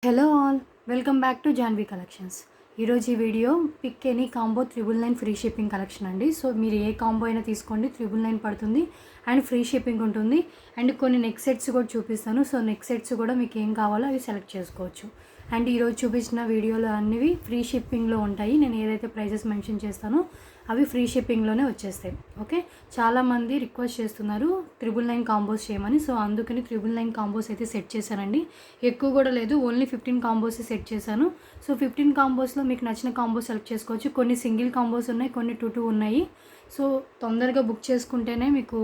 Hello all, welcome back to Janvi collections. ఈరోజు ఈ వీడియో pick any combo 999 free shipping collection అండి. సో మీరు ఏ కాంబో అయినా తీసుకోండి, 999 పడుతుంది అండ్ ఫ్రీ షిప్పింగ్ ఉంటుంది. అండ్ కొన్ని నెక్ సెట్స్ కూడా చూపిస్తాను. సో నెక్ సెట్స్ కూడా మీకు ఏం కావాలో అవి సెలెక్ట్ చేసుకోవచ్చు. అండ్ ఈరోజు చూపించిన వీడియోలో అన్నివి ఫ్రీ షిప్పింగ్లో ఉంటాయి. నేను ఏదైతే ప్రైజెస్ మెన్షన్ చేస్తానో అవి ఫ్రీ షిప్పింగ్లోనే వచ్చేస్తాయి. ఓకే, చాలామంది రిక్వెస్ట్ చేస్తున్నారు 999 కాంబోస్ చేయమని. సో అందుకని 999 కాంబోస్ అయితే సెట్ చేశానండి. ఎక్కువ కూడా లేదు, ఓన్లీ 15 కాంబోస్ సెట్ చేశాను. సో 15 కాంబోస్లో మీకు నచ్చిన కాంబోస్ సెలెక్ట్ చేసుకోవచ్చు. కొన్ని సింగిల్ కాంబోస్ ఉన్నాయి, కొన్ని 2 ఉన్నాయి. సో తొందరగా బుక్ చేసుకుంటేనే మీకు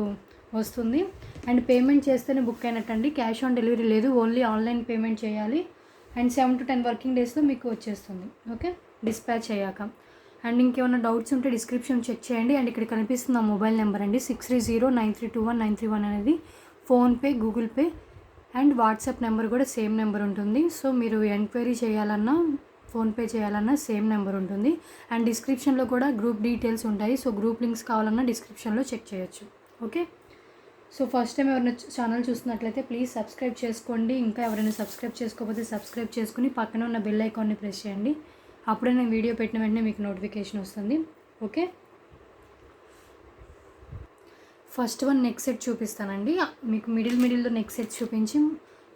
వస్తుంది. అండ్ పేమెంట్ చేస్తేనే బుక్ అయినట్టండి, క్యాష్ ఆన్ డెలివరీ లేదు, ఓన్లీ ఆన్లైన్ పేమెంట్ చేయాలి. అండ్ 7 to 10 వర్కింగ్ డేస్లో మీకు వచ్చేస్తుంది. ఓకే, డిస్పాచ్ అయ్యాక. అండ్ ఇంకేమైనా డౌట్స్ ఉంటే డిస్క్రిప్షన్ చెక్ చేయండి. అండ్ ఇక్కడ కనిపిస్తున్న మొబైల్ నెంబర్ అండి 6309321931 అనేది PhonePe, Google pay and WhatsApp number కూడా సేమ్ నెంబర్ ఉంటుంది. సో మీరు ఎంక్వైరీ చేయాలన్నా, ఫోన్పే చేయాలన్నా సేమ్ నెంబర్ ఉంటుంది. అండ్ డిస్క్రిప్షన్లో కూడా గ్రూప్ డీటెయిల్స్ ఉంటాయి. సో గ్రూప్ లింక్స్ కావాలన్నా డిస్క్రిప్షన్లో చెక్ చేయొచ్చు. ఓకే, సో ఫస్ట్ టైం ఎవరైనా ఛానల్ చూస్తున్నట్లయితే ప్లీజ్ సబ్స్క్రైబ్ చేసుకోండి. ఇంకా ఎవరైనా సబ్స్క్రైబ్ చేసుకోకపోతే సబ్స్క్రైబ్ చేసుకుని పక్కన ఉన్న బెల్ ఐకాన్ని ప్రెస్ చేయండి. అప్పుడే నేను వీడియో పెట్టిన వెంటనే మీకు నోటిఫికేషన్ వస్తుంది. Okay, first one neck set చూపిస్తానండి. మీకు మిడిల్లో నెక్ సెట్ చూపించి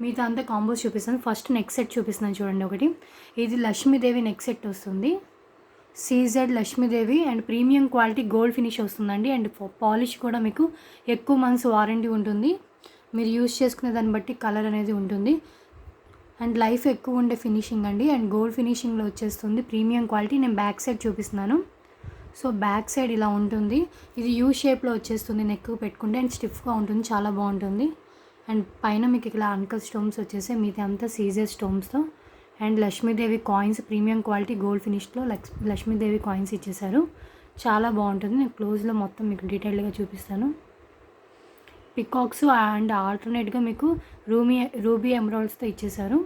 మిగతా అంతా కాంబోస్ చూపిస్తాను. ఫస్ట్ నెక్ సెట్ చూపిస్తున్నాను చూడండి. ఒకటి ఇది లక్ష్మీదేవి నెక్ సెట్ వస్తుంది. CZ Lakshmidevi and premium quality gold finish వస్తుందండి. అండ్ పాలిష్ కూడా మీకు ఎక్కువ మంత్స్ వారంటీ ఉంటుంది. మీరు యూజ్ చేసుకునే దాన్ని బట్టి కలర్ అనేది ఉంటుంది. అండ్ లైఫ్ ఎక్కువ ఉండే ఫినిషింగ్ అండి. అండ్ గోల్డ్ ఫినిషింగ్లో వచ్చేస్తుంది, ప్రీమియం క్వాలిటీ. నేను బ్యాక్ సైడ్ చూపిస్తున్నాను. సో బ్యాక్ సైడ్ ఇలా ఉంటుంది. ఇది యూ షేప్లో వచ్చేస్తుంది, నెక్ పెట్టుకుంటే అండ్ స్టిఫ్గా ఉంటుంది, చాలా బాగుంటుంది. అండ్ పైన మీకు ఇలా అంకల్ స్టోన్స్ వచ్చేసి మీది అంతా సీజెడ్ స్టోన్స్తో. And Lakshmidevi coins premium quality gold ఫినిష్లో లక్ష్మీదేవి కాయిన్స్ ఇచ్చేసారు, చాలా బాగుంటుంది. నేను క్లోజ్లో మొత్తం మీకు డీటెయిల్డ్గా చూపిస్తాను. పికాక్స్ అండ్ ఆల్టర్నేట్గా మీకు రూబీ ఎమరాల్డ్స్తో ఇచ్చేసారు.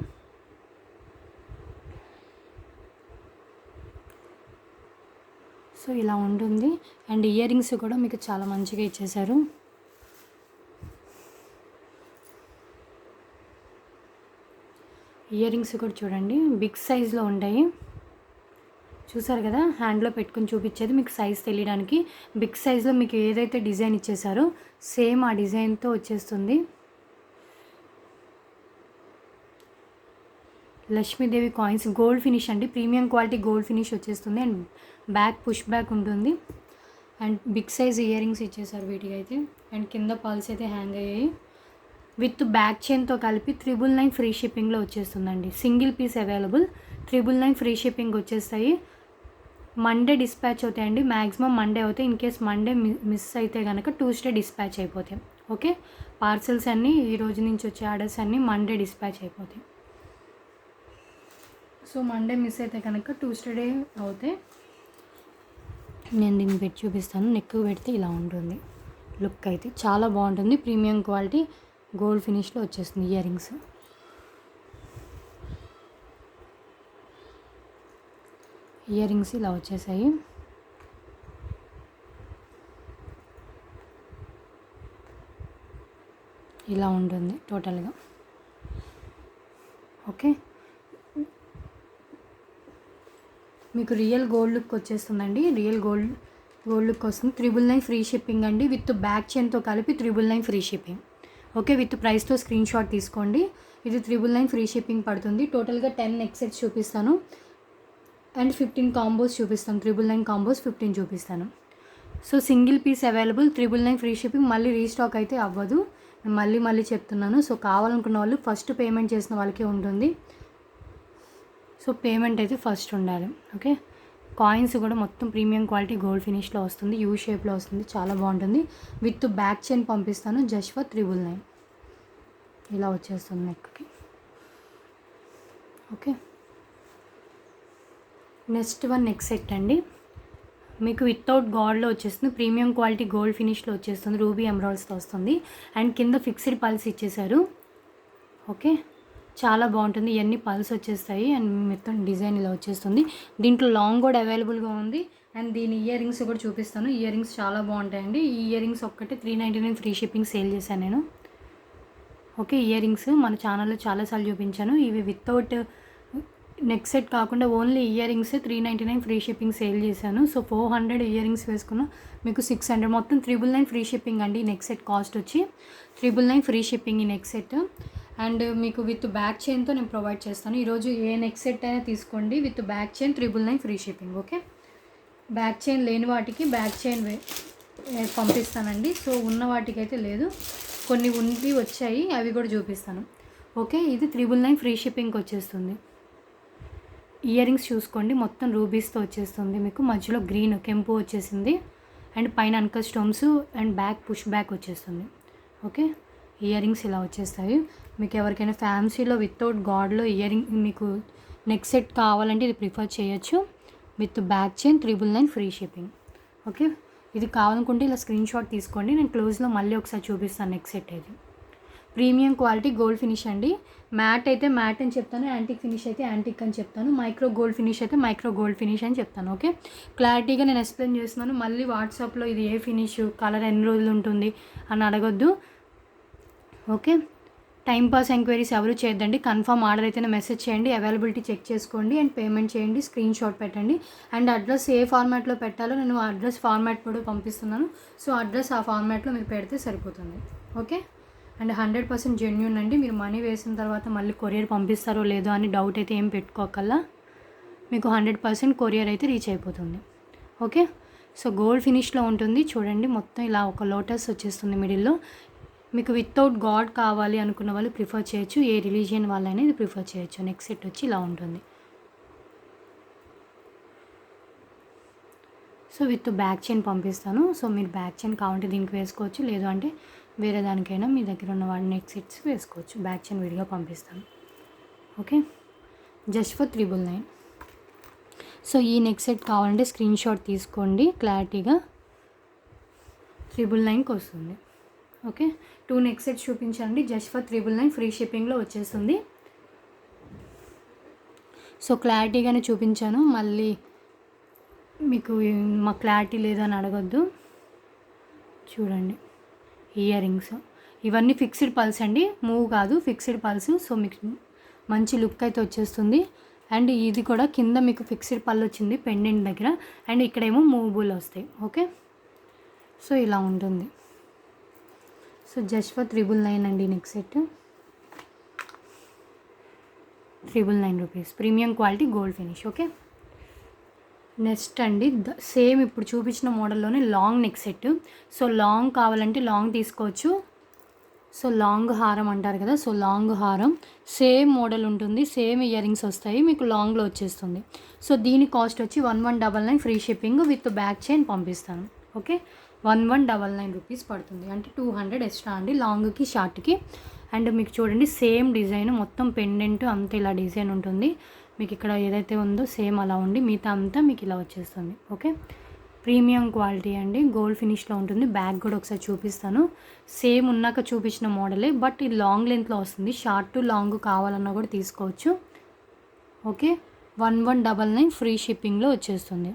సో ఇలా ఉంటుంది. అండ్ ఇయర్ రింగ్స్ కూడా మీకు చాలా మంచిగా ఇచ్చేసారు. ఇయర్ రింగ్స్ కూడా చూడండి, బిగ్ సైజ్లో ఉంటాయి. చూసారు కదా, హ్యాండ్లో పెట్టుకుని చూపించేది మీకు సైజ్ తెలియడానికి. బిగ్ సైజ్లో మీకు ఏదైతే డిజైన్ ఇచ్చేసారో సేమ్ ఆ డిజైన్తో వచ్చేస్తుంది. లక్ష్మీదేవి కాయిన్స్ గోల్డ్ ఫినిష్ అండి, ప్రీమియం క్వాలిటీ గోల్డ్ ఫినిష్ వచ్చేస్తుంది. అండ్ బ్యాక్ పుష్ బ్యాక్ ఉంటుంది. And big size ear rings ఇచ్చేసారు వీటికి అయితే. అండ్ కింద పల్స్ అయితే హ్యాంగ్ అయ్యాయి. విత్ బ్యాక్ చైన్తో కలిపి 999 ఫ్రీ షిప్పింగ్లో వచ్చేస్తుందండి. Single piece available, 999 free shipping వచ్చేస్తాయి. మండే డిస్పాచ్ అవుతాయండి, మ్యాక్సిమం మండే అవుతాయి. ఇన్ కేస్ మండే మిస్ అయితే కనుక ట్యూస్డే డిస్పాచ్ అయిపోతాయి. ఓకే, పార్సల్స్ అన్నీ ఈ రోజు నుంచి వచ్చే ఆర్డర్స్ అన్నీ మండే డిస్పాచ్ అయిపోతాయి. సో మండే మిస్ అయితే కనుక ట్యూస్డే అవుతాయి. నేను దీన్ని పెట్టి చూపిస్తాను. నెక్ పెడితే ఇలా ఉంటుంది లుక్, అయితే చాలా బాగుంటుంది. ప్రీమియం క్వాలిటీ గోల్డ్ ఫినిష్లో వచ్చేస్తుంది ఇయర్ రింగ్స్. ఇయర్ రింగ్స్ ఇలా వచ్చేసాయి. ఇలా ఉంటుంది టోటల్గా. ఓకే, మీకు రియల్ గోల్డ్ లుక్ వచ్చేస్తుందండి. రియల్ గోల్డ్ లుక్ వస్తుంది. 999 ఫ్రీ షిప్పింగ్ అండి, విత్ బ్యాక్ చైన్తో కలిపి 999 ఫ్రీ షిప్పింగ్. ఓకే, విత్ ప్రైస్తో స్క్రీన్ షాట్ తీసుకోండి. ఇది 999 ఫ్రీ షిప్పింగ్ పడుతుంది. టోటల్గా 10 నెక్ సెట్స్ చూపిస్తాను అండ్ 15 కాంబోస్ చూపిస్తాను. 999 కాంబోస్ 15 చూపిస్తాను. So single piece available, 999 free షిప్పింగ్. మళ్ళీ రీస్టాక్ అయితే అవ్వదు, నేను మళ్ళీ చెప్తున్నాను. సో కావాలనుకున్న వాళ్ళు ఫస్ట్ పేమెంట్ చేసిన వాళ్ళకే ఉంటుంది. సో పేమెంట్ అయితే ఫస్ట్ ఉండాలి. ఓకే, కాయిన్స్ కూడా మొత్తం ప్రీమియం క్వాలిటీ గోల్డ్ ఫినిష్లో వస్తుంది, యూ షేప్లో వస్తుంది, చాలా బాగుంటుంది. విత్ బ్యాక్ చైన్ పంపిస్తాను జస్ట్ ఫర్ 999. ఇలా వచ్చేస్తుంది నెక్కి. Okay, next one neck set అండి. మీకు వితౌట్ గాడ్లో వచ్చేస్తుంది, ప్రీమియం క్వాలిటీ గోల్డ్ ఫినిష్లో వచ్చేస్తుంది, రూబీ ఎమరాల్డ్స్తో వస్తుంది. అండ్ కింద ఫిక్స్డ్ పల్స్ ఇచ్చేసారు. ఓకే, చాలా బాగుంటుంది. ఇవన్నీ పల్స్ వచ్చేస్తాయి అండ్ మొత్తం డిజైన్ ఇలా వచ్చేస్తుంది. దీంట్లో లాంగ్ కూడా అవైలబుల్గా ఉంది. అండ్ దీని ఇయర్ రింగ్స్ కూడా చూపిస్తాను. ఇయర్ రింగ్స్ చాలా బాగుంటాయండి. ఈ ఇయర్ రింగ్స్ ఒక్కటే 399 ఫ్రీ షిప్పింగ్ సేల్ చేశాను నేను. ఓకే, ఇయర్ రింగ్స్ మన ఛానల్లో చాలాసార్లు చూపించాను. ఇవి వితౌట్ నెక్ సెట్ కాకుండా only ear rings 399 free shipping sale చేశాను. సో 400 ఇయర్ రింగ్స్ వేసుకున్నా మీకు 600, మొత్తం 999 ఫ్రీ షిప్పింగ్ అండి. నెక్ సెట్ కాస్ట్ వచ్చి 999 ఫ్రీ షిప్పింగ్ ఈ నెక్ సెట్. అండ్ మీకు విత్ బ్యాక్ చైన్తో నేను ప్రొవైడ్ చేస్తాను. ఈరోజు ఏ నెక్ సెట్ అయినా తీసుకోండి with back chain 999 free shipping. Okay, back chain లేని వాటికి బ్యాక్ చైన్ పంపిస్తానండి. సో ఉన్న వాటికి అయితే లేదు, కొన్ని ఉండి వచ్చాయి, అవి కూడా చూపిస్తాను. ఓకే, ఇది 999 ఫ్రీ షిప్పింగ్కి వచ్చేస్తుంది. ఇయర్ రింగ్స్ చూసుకోండి, మొత్తం రూబీస్తో వచ్చేస్తుంది. మీకు మధ్యలో గ్రీన్ కెంపు వచ్చేసింది అండ్ పైన uncut stones and back push back వచ్చేస్తుంది. ఓకే, ఇయర్ రింగ్స్ ఇలా వచ్చేస్తాయి. మీకు ఎవరికైనా ఫ్యాన్సీలో వితౌట్ గాడ్లో ఇయర్ రింగ్ మీకు నెక్ సెట్ కావాలంటే ఇది ప్రిఫర్ చేయొచ్చు with back chain 999 free shipping. Okay, ఇది కావాలనుకుంటే ఇలా స్క్రీన్ షాట్ తీసుకోండి. నేను క్లోజ్లో మళ్ళీ ఒకసారి చూపిస్తాను నెక్ సెట్ ఇది. ప్రీమియం క్వాలిటీ గోల్డ్ ఫినిష్ అండి. మ్యాట్ అయితే మ్యాట్ అని చెప్తాను, యాంటిక్ ఫినిష్ అయితే యాంటిక్ అని చెప్తాను, మైక్రో గోల్డ్ ఫినిష్ అయితే మైక్రో గోల్డ్ ఫినిష్ అని చెప్తాను. ఓకే, క్లారిటీగా నేను ఎక్స్ప్లెయిన్ చేస్తున్నాను. మళ్ళీ వాట్సాప్లో ఇది ఏ ఫినిష్, కలర్ ఎన్ని రోజులు ఉంటుంది అని అడగొద్దు. ఓకే, టైంపాస్ ఎంక్వైరీస్ ఎవరు చేయొద్దండి. కన్ఫర్మ్ ఆర్డర్ అయితేనే మెసేజ్ చేయండి, అవైలబిలిటీ చెక్ చేసుకోండి అండ్ పేమెంట్ చేయండి, స్క్రీన్ షాట్ పెట్టండి. అండ్ అడ్రస్ ఏ ఫార్మాట్లో పెట్టాలో నేను అడ్రస్ ఫార్మాట్ కూడా పంపిస్తున్నాను. సో అడ్రస్ ఆ ఫార్మాట్లో మీరు పెడితే సరిపోతుంది. ఓకే, అండ్ 100% జెన్యూన్ అండి. మీరు మనీ వేసిన తర్వాత మళ్ళీ కొరియర్ పంపిస్తారో లేదో అని డౌట్ అయితే ఏం పెట్టుకోకల్లా, మీకు 100% కొరియర్ అయితే రీచ్ అయిపోతుంది. ఓకే, సో గోల్డ్ ఫినిష్లో ఉంటుంది చూడండి. మొత్తం ఇలా ఒక లోటస్ వచ్చేస్తుంది మిడిల్లో. మీకు వితౌట్ గాడ్ కావాలి అనుకున్న వాళ్ళు ప్రిఫర్ చేయొచ్చు, ఏ రిలీజియన్ వాళ్ళైనా ఇది ప్రిఫర్ చేయొచ్చు. నెక్స్ట్ సెట్ వచ్చి ఇలా ఉంటుంది. సో విత్ బ్యాక్ చైన్ పంపిస్తాను. సో మీరు బ్యాక్ చైన్ కావాలంటే దీనికి వేసుకోవచ్చు, లేదు అంటే వేరే దానికైనా మీ దగ్గర ఉన్న వాడి నెక్ సెట్స్ వేసుకోవచ్చు. బ్యాక్ చైన్ విడిగా పంపిస్తాను. Okay, just for 999. సో ఈ నెక్ సెట్ కావాలంటే స్క్రీన్ షాట్ తీసుకోండి, క్లారిటీగా 999కి వస్తుంది. ఓకే, 2 నెక్ సెట్స్ చూపించండి, జస్ట్ ఫర్ 999 ఫ్రీ షిప్పింగ్లో వచ్చేస్తుంది. సో క్లారిటీగానే చూపించాను, మళ్ళీ మీకు మా క్లారిటీ లేదని అడగొద్దు. చూడండి ఇయర్ రింగ్స్ ఇవన్నీ ఫిక్స్డ్ పల్స్ అండి, మూవ్ కాదు, ఫిక్స్డ్ పల్స్. సో మీకు మంచి లుక్ అయితే వచ్చేస్తుంది. అండ్ ఇది కూడా కింద మీకు ఫిక్స్డ్ పల్ వచ్చింది పెండెంట్ దగ్గర, అండ్ ఇక్కడేమో మూవబుల్ వస్తాయి. ఓకే, సో ఇలా ఉంటుంది. సో జస్ట్ ఫర్ 999 అండి neck set, 999 rupees, premium quality gold finish. Okay, next అండి సేమ్ ఇప్పుడు చూపించిన మోడల్లోనే long neck set. So long కావాలంటే లాంగ్ తీసుకోవచ్చు. సో లాంగ్ హారం అంటారు కదా, సో లాంగ్ హారం సేమ్ మోడల్ ఉంటుంది, సేమ్ ఇయర్ రింగ్స్ వస్తాయి, మీకు లాంగ్లో వచ్చేస్తుంది. సో దీని కాస్ట్ వచ్చి 1199 free shipping with back chain పంపిస్తాను. ఓకే, 1199 రూపీస్ పడుతుంది, అంటే 200 ఎక్స్ట్రా అండి లాంగ్కి షార్ట్కి. అండ్ మీకు చూడండి సేమ్ డిజైన్, మొత్తం పెండెంట్ అంతా ఇలా డిజైన్ ఉంటుంది. మీకు ఇక్కడ ఏదైతే ఉందో సేమ్ అలా ఉండి మిగతా అంతా మీకు ఇలా వచ్చేస్తుంది. ఓకే, ప్రీమియం క్వాలిటీ అండి, గోల్డ్ ఫినిష్లో ఉంటుంది. బ్యాక్ కూడా ఒకసారి చూపిస్తాను, సేమ్ ఉన్నాక చూపించిన మోడలే, బట్ ఇది లాంగ్ లెంత్లో వస్తుంది. షార్ట్ టు లాంగ్ కావాలన్నా కూడా తీసుకోవచ్చు. ఓకే, 1199 ఫ్రీ షిప్పింగ్లో వచ్చేస్తుంది.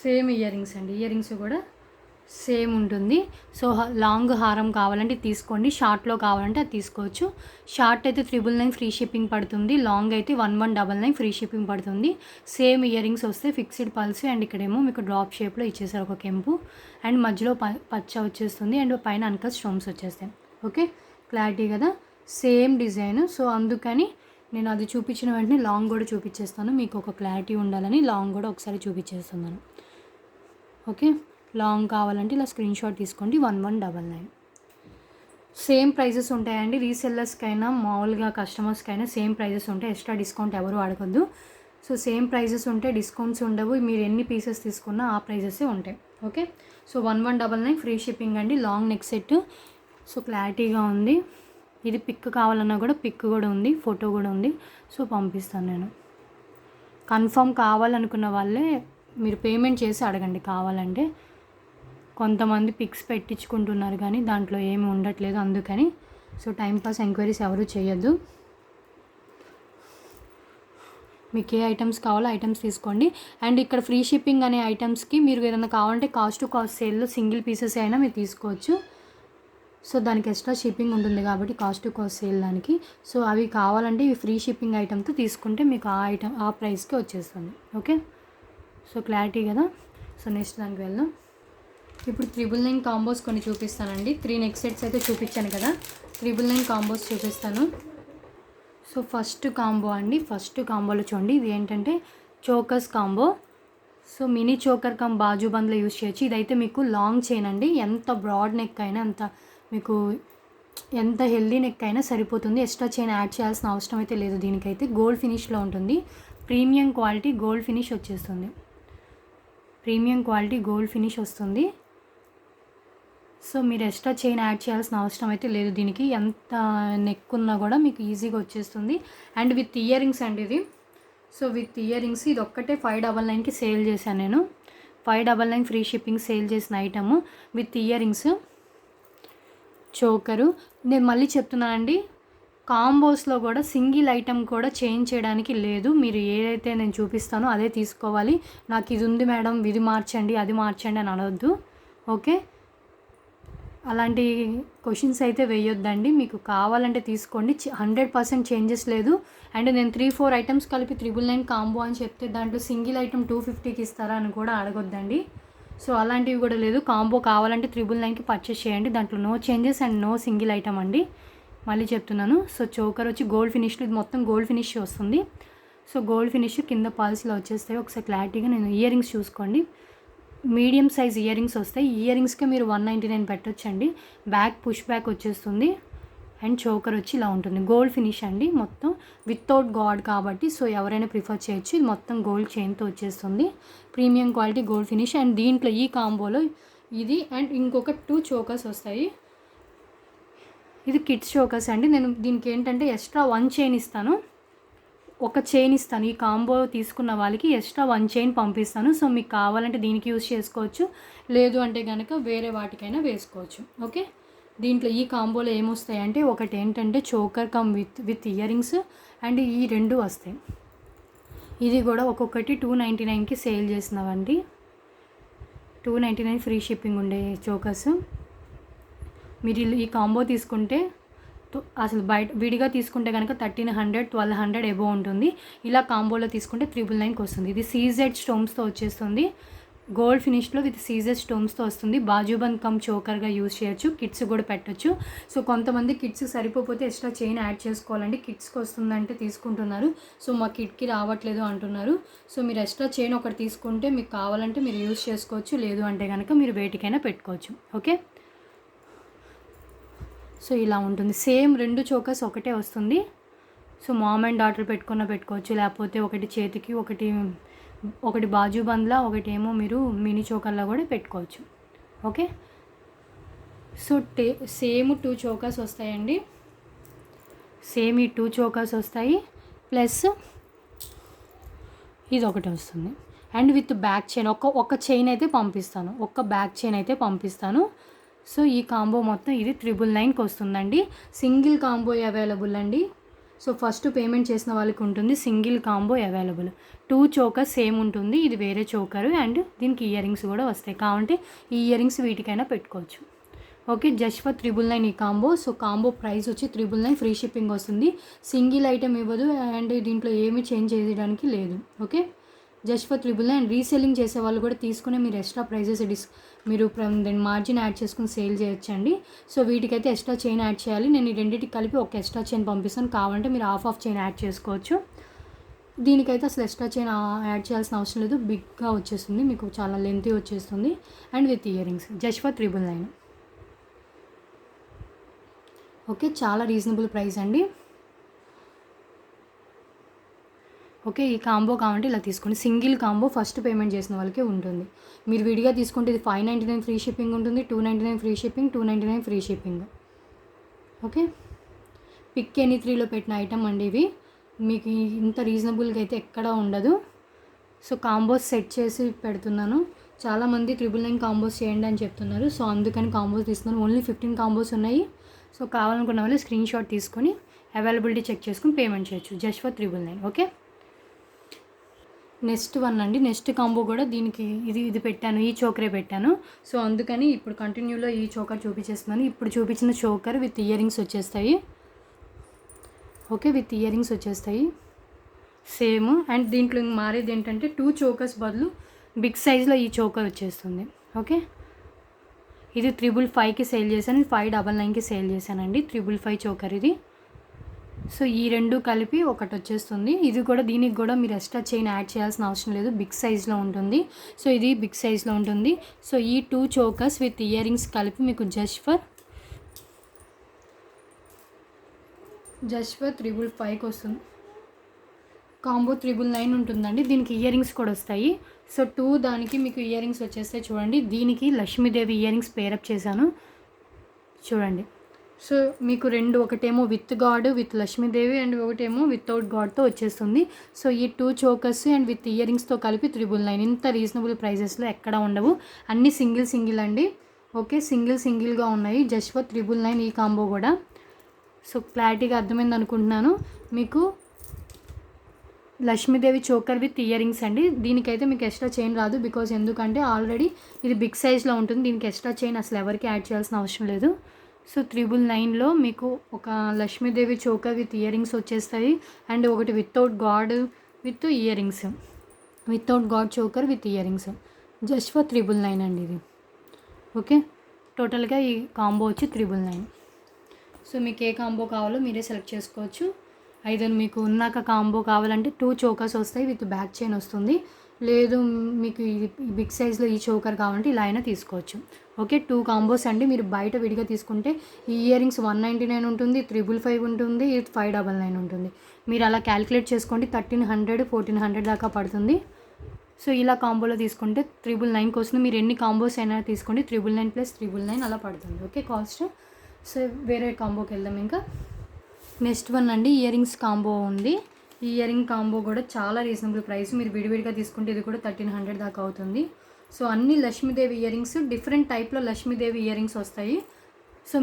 సేమ్ ఇయర్ రింగ్స్ అండి, ఇయర్ రింగ్స్ కూడా సేమ్ ఉంటుంది. సో లాంగ్ హారం కావాలంటే తీసుకోండి, షార్ట్లో కావాలంటే అది తీసుకోవచ్చు. షార్ట్ అయితే 999 ఫ్రీ షిప్పింగ్ పడుతుంది, లాంగ్ అయితే 1199 ఫ్రీ షిప్పింగ్ పడుతుంది. సేమ్ ఇయర్ రింగ్స్ వస్తే ఫిక్స్డ్ పల్స్, అండ్ ఇక్కడేమో మీకు డ్రాప్ షేప్లో ఇచ్చేసారు ఒక కెంపు, అండ్ మధ్యలో పచ్చ వచ్చేస్తుంది, అండ్ పైన అన్కట్ స్టోన్స్ వచ్చేస్తాయి. ఓకే, క్లారిటీ కదా, సేమ్ డిజైన్. సో అందుకని నేను అది చూపించిన వెంటనే లాంగ్ కూడా చూపించేస్తాను, మీకు ఒక క్లారిటీ ఉండాలని లాంగ్ కూడా ఒకసారి చూపించేస్తున్నాను. ఓకే, లాంగ్ కావాలంటే ఇలా స్క్రీన్ షాట్ తీసుకోండి, 1199. సేమ్ ప్రైజెస్ ఉంటాయండి, రీసెల్లర్స్కైనా మామూలుగా కస్టమర్స్కైనా సేమ్ ప్రైజెస్ ఉంటాయి, ఎక్స్ట్రా డిస్కౌంట్ ఎవరు అడగద్దు. సో సేమ్ ప్రైజెస్ ఉంటాయి, డిస్కౌంట్స్ ఉండవు, మీరు ఎన్ని పీసెస్ తీసుకున్నా ఆ ప్రైజెసే ఉంటాయి. ఓకే, సో 1199 ఫ్రీ షిప్పింగ్ అండి, లాంగ్ నెక్ సెట్. సో క్లారిటీగా ఉంది, ఇది పిక్ కావాలన్నా కూడా పిక్ కూడా ఉంది, ఫోటో కూడా ఉంది. సో పంపిస్తాను నేను. కన్ఫర్మ్ కావాలనుకున్న వాళ్ళే మీరు పేమెంట్ చేసి అడగండి కావాలంటే. కొంతమంది పిక్స్ పెట్టించుకుంటున్నారు కానీ దాంట్లో ఏమి ఉండట్లేదు, అందుకని. సో టైంపాస్ ఎంక్వైరీస్ ఎవరు చేయొద్దు. మీకు ఏ ఐటమ్స్ కావాలో ఐటమ్స్ తీసుకోండి. అండ్ ఇక్కడ ఫ్రీ షిప్పింగ్ అనే ఐటమ్స్కి మీరు ఏదైనా కావాలంటే కాస్ట్ టు కాస్ట్ సేల్లో సింగిల్ పీసెస్ అయినా మీరు తీసుకోవచ్చు. సో దానికి ఎక్స్ట్రా షిప్పింగ్ ఉంటుంది కాబట్టి కాస్ట్ టు కాస్ట్ సేల్ దానికి. సో అవి కావాలంటే ఇవి ఫ్రీ షిప్పింగ్ ఐటమ్తో తీసుకుంటే మీకు ఆ ప్రైస్కి వచ్చేస్తుంది. ఓకే, సో క్లారిటీ కదా. సో నెక్స్ట్ దానికి వెళ్దాం. ఇప్పుడు 999 కాంబోస్ కొన్ని చూపిస్తానండి. 3 నెక్ సెట్స్ అయితే చూపించాను కదా, 999 కాంబోస్ చూపిస్తాను. సో ఫస్ట్ కాంబో అండి, ఫస్ట్ కాంబోలో చూడండి, ఇది ఏంటంటే chokers combo. So mini choker cum బాజు బంద్లో యూజ్ చేయొచ్చు. ఇదైతే మీకు లాంగ్ చైన్ అండి, ఎంత బ్రాడ్ నెక్ అయినా అంత మీకు ఎంత హెల్దీ నెక్ అయినా సరిపోతుంది. ఎక్స్ట్రా చైన్ యాడ్ చేయాల్సిన అవసరం అయితే లేదు. దీనికైతే గోల్డ్ ఫినిష్లో ఉంటుంది, ప్రీమియం క్వాలిటీ గోల్డ్ ఫినిష్ వచ్చేస్తుంది. ప్రీమియం క్వాలిటీ గోల్డ్ ఫినిష్ వస్తుంది. సో మీరు ఎక్స్ట్రా చైన్ యాడ్ చేయాల్సిన అవసరం అయితే లేదు. దీనికి ఎంత నెక్ ఉన్నా కూడా మీకు ఈజీగా వచ్చేస్తుంది. అండ్ విత్ ఇయర్ రింగ్స్ అండి ఇది. సో విత్ ఇయర్ రింగ్స్ ఇది ఒక్కటే 599కి సేల్ చేశాను నేను. 599 ఫ్రీ షిప్పింగ్ సేల్ చేసిన item with ear rings, choker. నేను మళ్ళీ చెప్తున్నానండి, కాంబోస్లో కూడా సింగిల్ ఐటమ్ కూడా చేంజ్ చేయడానికి లేదు. మీరు ఏదైతే నేను చూపిస్తానో అదే తీసుకోవాలి. నాకు ఇది ఉంది మేడం, ఇది మార్చండి అది మార్చండి అని అనవద్దు. ఓకే, అలాంటి క్వశ్చన్స్ అయితే వేయొద్దండి. మీకు కావాలంటే తీసుకోండి, 100% చేంజెస్ లేదు. అండ్ నేను 3-4 ఐటమ్స్ కలిపి 999 కాంబో అని చెప్తే దాంట్లో సింగిల్ ఐటమ్ 250కి ఇస్తారా అని కూడా అడగొద్దండి. సో అలాంటివి కూడా లేదు. కాంబో కావాలంటే 999కి పర్చేస్ చేయండి, దాంట్లో no changes and no single item అండి. మళ్ళీ చెప్తున్నాను. సో చోకర్ వచ్చి గోల్డ్ ఫినిష్లో, ఇది మొత్తం గోల్డ్ ఫినిష్ వస్తుంది. సో గోల్డ్ ఫినిష్ కింద పాల్స్లో వచ్చేస్తాయి. ఒకసారి క్లారిటీగా నేను ఇయర్ రింగ్స్ చూసుకోండి, మీడియం సైజ్ ఇయర్ రింగ్స్ వస్తాయి. ఇయర్ రింగ్స్కి మీరు 199 పెట్టొచ్చండి. బ్యాక్ పుష్ బ్యాక్ వచ్చేస్తుంది. అండ్ చోకర్ వచ్చి ఇలా ఉంటుంది, గోల్డ్ ఫినిష్ అండి, మొత్తం వితౌట్ గాడ్ కాబట్టి సో ఎవరైనా ప్రిఫర్ చేయొచ్చు. ఇది మొత్తం గోల్డ్ చైన్తో వచ్చేస్తుంది, premium quality gold finish. And దీంట్లో ఈ కాంబోలో ఇది అండ్ ఇంకొక 2 చోకర్స్ వస్తాయి. ఇది కిడ్స్ చోకర్స్ అండి. నేను దీనికి ఏంటంటే ఎక్స్ట్రా 1 చైన్ ఇస్తాను, ఒక చైన్ ఇస్తాను. ఈ కాంబో తీసుకున్న వాళ్ళకి ఎక్స్ట్రా 1 చైన్ పంపిస్తాను. సో మీకు కావాలంటే దీనికి యూజ్ చేసుకోవచ్చు, లేదు అంటే కనుక వేరే వాటికైనా వేసుకోవచ్చు. ఓకే, దీంట్లో ఈ కాంబోలో ఏమొస్తాయంటే ఒకటి ఏంటంటే choker come with ear rings and ఈ 2 వస్తాయి. ఇది కూడా ఒక్కొక్కటి 299కి సేల్ చేసినవండి. 299 ఫ్రీ షిప్పింగ్ ఉండే చోకర్స్. మీరు ఈ కాంబో తీసుకుంటే అసలు బయట విడిగా తీసుకుంటే కనుక 1300 1200 ఎబో ఉంటుంది. ఇలా కాంబోలో తీసుకుంటే 999కి వస్తుంది. ఇది సీజెడ్ స్టోన్స్తో వచ్చేస్తుంది, గోల్డ్ ఫినిష్లో విత్ సీజెడ్ స్టోన్స్తో వస్తుంది. బాజుబంద్ కమ్ చోకర్గా యూజ్ చేయొచ్చు, కిడ్స్ కూడా పెట్టచ్చు. సో కొంతమంది కిడ్స్కి సరిపోతే ఎక్స్ట్రా చైన్ యాడ్ చేసుకోవాలండి, కిడ్స్కి వస్తుందంటే తీసుకుంటున్నారు. సో మా కిడ్కి రావట్లేదు అంటున్నారు. సో మీరు ఎక్స్ట్రా చైన్ ఒకటి తీసుకుంటే మీకు కావాలంటే మీరు యూజ్ చేసుకోవచ్చు, లేదు అంటే కనుక మీరు వేటికైనా పెట్టుకోవచ్చు. ఓకే, సో ఇలా ఉంటుంది. సేమ్ 2 చోకర్స్ ఒకటే వస్తుంది. సో మామ్ అండ్ డాటర్ పెట్టుకోవచ్చు, లేకపోతే ఒకటి చేతికి ఒకటి బాజు బంద్లా, ఒకటి ఏమో మీరు మినీ చోకర్లా కూడా పెట్టుకోవచ్చు. ఓకే, సో సేమ్ 2 చోకర్స్ వస్తాయండి. సేమ్ ఈ 2 చోకర్స్ వస్తాయి, ప్లస్ ఇది ఒకటి వస్తుంది. అండ్ విత్ బ్యాక్ చైన్ ఒక చైన్ అయితే పంపిస్తాను, ఒక బ్యాక్ చైన్ అయితే పంపిస్తాను. సో ఈ కాంబో మొత్తం ఇది 999కి వస్తుందండి. సింగిల్ కాంబో అవైలబుల్ అండి. సో ఫస్ట్ పేమెంట్ చేసిన వాళ్ళకి ఉంటుంది single combo available. 2 chokers same ఉంటుంది, ఇది వేరే చోకరు. అండ్ దీనికి ఇయర్ రింగ్స్ కూడా వస్తాయి, కావాలంటే ఈ ఇయర్ రింగ్స్ వీటికైనా పెట్టుకోవచ్చు. ఓకే, జస్ట్ ఫర్ 999 ఈ కాంబో. సో కాంబో ప్రైస్ వచ్చి 999, ఫ్రీ షిప్పింగ్ వస్తుంది. సింగిల్ ఐటమ్ ఇవ్వదు అండ్ దీంట్లో ఏమీ చేంజ్ చేయడానికి లేదు. Okay, just for 999. రీసెల్లింగ్ చేసే వాళ్ళు కూడా తీసుకునే మీరు ఎక్స్ట్రా ప్రైజెస్ మీరు దాని మార్జిన్ యాడ్ చేసుకుని సేల్ చేయొచ్చండి. సో వీటికైతే ఎక్స్ట్రా చైన్ యాడ్ చేయాలి. నేను ఈ రెండింటికి కలిపి ఒక ఎక్స్ట్రా చైన్ పంపిస్తాను, కావాలంటే మీరు హాఫ్ చైన్ యాడ్ చేసుకోవచ్చు. దీనికైతే అసలు ఎక్స్ట్రా చైన్ యాడ్ చేయాల్సిన అవసరం లేదు, బిగ్గా వచ్చేస్తుంది, మీకు చాలా లెంతీ వచ్చేస్తుంది. And with ear rings just for 999. Okay, చాలా రీజనబుల్ ప్రైస్ అండి. ఓకే, ఈ కాంబో కావాలంటే ఇలా తీసుకోండి. సింగిల్ కాంబో ఫస్ట్ పేమెంట్ చేసిన వాళ్ళకే ఉంటుంది. మీరు విడిగా తీసుకుంటే ఇది 599 ఫ్రీ షిప్పింగ్ ఉంటుంది, 299 free shipping, 299 free shipping. Okay, pick any 3లో పెట్టిన ఐటమ్ అండి ఇవి. మీకు ఇంత రీజనబుల్గా అయితే ఎక్కడా ఉండదు. సో కాంబోస్ సెట్ చేసి పెడుతున్నాను. చాలామంది 999 కాంబోస్ చేయండి అని చెప్తున్నారు. సో అందుకని కాంబోస్ తీస్తున్నాను. ఓన్లీ 15 కాంబోస్ ఉన్నాయి. సో కావాలనుకున్న వాళ్ళు స్క్రీన్ షాట్ తీసుకొని అవైలబిలిటీ చెక్ చేసుకుని పేమెంట్ చేయొచ్చు, just for 999. Okay, next one అండి, నెక్స్ట్ కాంబో కూడా దీనికి ఇది పెట్టాను, ఈ చోకరే పెట్టాను. సో అందుకని ఇప్పుడు కంటిన్యూలో ఈ చోకర్ చూపించేస్తున్నాను. ఇప్పుడు చూపించిన చోకర్ విత్ ఇయర్ రింగ్స్ వచ్చేస్తాయి. ఓకే, విత్ ఇయర్ రింగ్స్ వచ్చేస్తాయి సేమ్. అండ్ దీంట్లో మారేది ఏంటంటే 2 చోకర్స్ బదులు బిగ్ సైజ్లో ఈ చోకర్ వచ్చేస్తుంది. ఓకే, ఇది 555కి సేల్ చేశాను, 599కి సేల్ చేశానండి. 555 చోకర్ ఇది. సో ఈ రెండు కలిపి ఒకటి వచ్చేస్తుంది. ఇది కూడా, దీనికి కూడా మీరు ఎక్స్ట్రా చైన్ యాడ్ చేయాల్సిన అవసరం లేదు, బిగ్ సైజ్లో ఉంటుంది. సో ఇది బిగ్ సైజ్లో ఉంటుంది. సో ఈ 2 చోకర్స్ విత్ ఇయర్ రింగ్స్ కలిపి మీకు జస్ట్ ఫర్ 555కి వస్తుంది. కాంబో 999 ఉంటుందండి. దీనికి ఇయర్ రింగ్స్ కూడా వస్తాయి. సో 2 దానికి మీకు ఇయర్ రింగ్స్ వచ్చేస్తాయి. చూడండి, దీనికి లక్ష్మీదేవి ఇయర్ రింగ్స్ పేరప్ చేశాను చూడండి. సో మీకు రెండు, ఒకటేమో with God with Lakshmidevi and ఒకటేమో వితౌట్ గాడ్తో వచ్చేస్తుంది. సో ఈ 2 చోకర్స్ అండ్ విత్ ఇయర్ రింగ్స్తో కలిపి 999. ఇంత రీజనబుల్ ప్రైజెస్లో ఎక్కడ ఉండవు. అన్నీ సింగిల్ అండి. ఓకే, సింగిల్గా ఉన్నాయి. జస్ట్ ఫర్ 999 ఈ కాంబో కూడా. సో క్లారిటీగా అర్థమైంది అనుకుంటున్నాను మీకు. Lakshmidevi choker with ear rings అండి. దీనికైతే మీకు ఎక్స్ట్రా చైన్ రాదు, బికాజ్ ఎందుకంటే ఆల్రెడీ ఇది బిగ్ సైజ్లో ఉంటుంది. దీనికి ఎక్స్ట్రా చైన్ అసలు ఎవరికి యాడ్ చేయాల్సిన అవసరం లేదు. సో 999లో మీకు ఒక Lakshmidevi choker with ear rings వచ్చేస్తాయి. అండ్ ఒకటి without God with ear rings, without God choker with ear rings just for 999 అండి ఇది. ఓకే, టోటల్గా ఈ కాంబో వచ్చి 999. సో మీకు ఏ కాంబో కావాలో మీరే సెలెక్ట్ చేసుకోవచ్చు. ఐదర్ మీకు ఉన్నాక కాంబో కావాలంటే 2 చోకర్స్ వస్తాయి విత్ బ్యాక్ చైన్ వస్తుంది. లేదు మీకు ఈ బిగ్ సైజ్లో ఈ చోకర్ కావాలంటే ఇలా అయినా తీసుకోవచ్చు. ఓకే, 2 కాంబోస్ అండి. మీరు బయట విడిగా తీసుకుంటే ఈ ఇయర్ రింగ్స్ 199 ఉంటుంది, 555 ఉంటుంది, 599 ఉంటుంది. మీరు అలా క్యాలిక్యులేట్ చేసుకోండి, 1300 1400 దాకా పడుతుంది. సో ఇలా కాంబోలో తీసుకుంటే 999 వస్తుంది. మీరు ఎన్ని కాంబోస్ అయినా తీసుకోండి, 999 + 999 అలా పడుతుంది. Okay cost. సో వేరే కాంబోకి వెళ్దాం. ఇంకా నెక్స్ట్ వన్ అండి, ఇయర్ రింగ్స్ కాంబో ఉంది. ఈ ఇయర్ రింగ్ కాంబో కూడా చాలా రీజనబుల్ ప్రైస్. మీరు విడివిడిగా తీసుకుంటే ఇది కూడా 1300 దాకా అవుతుంది. సో అన్ని లక్ష్మీదేవి ఇయర్ రింగ్స్, డిఫరెంట్ టైప్లో లక్ష్మీదేవి ఇయర్ రింగ్స్ వస్తాయి. సో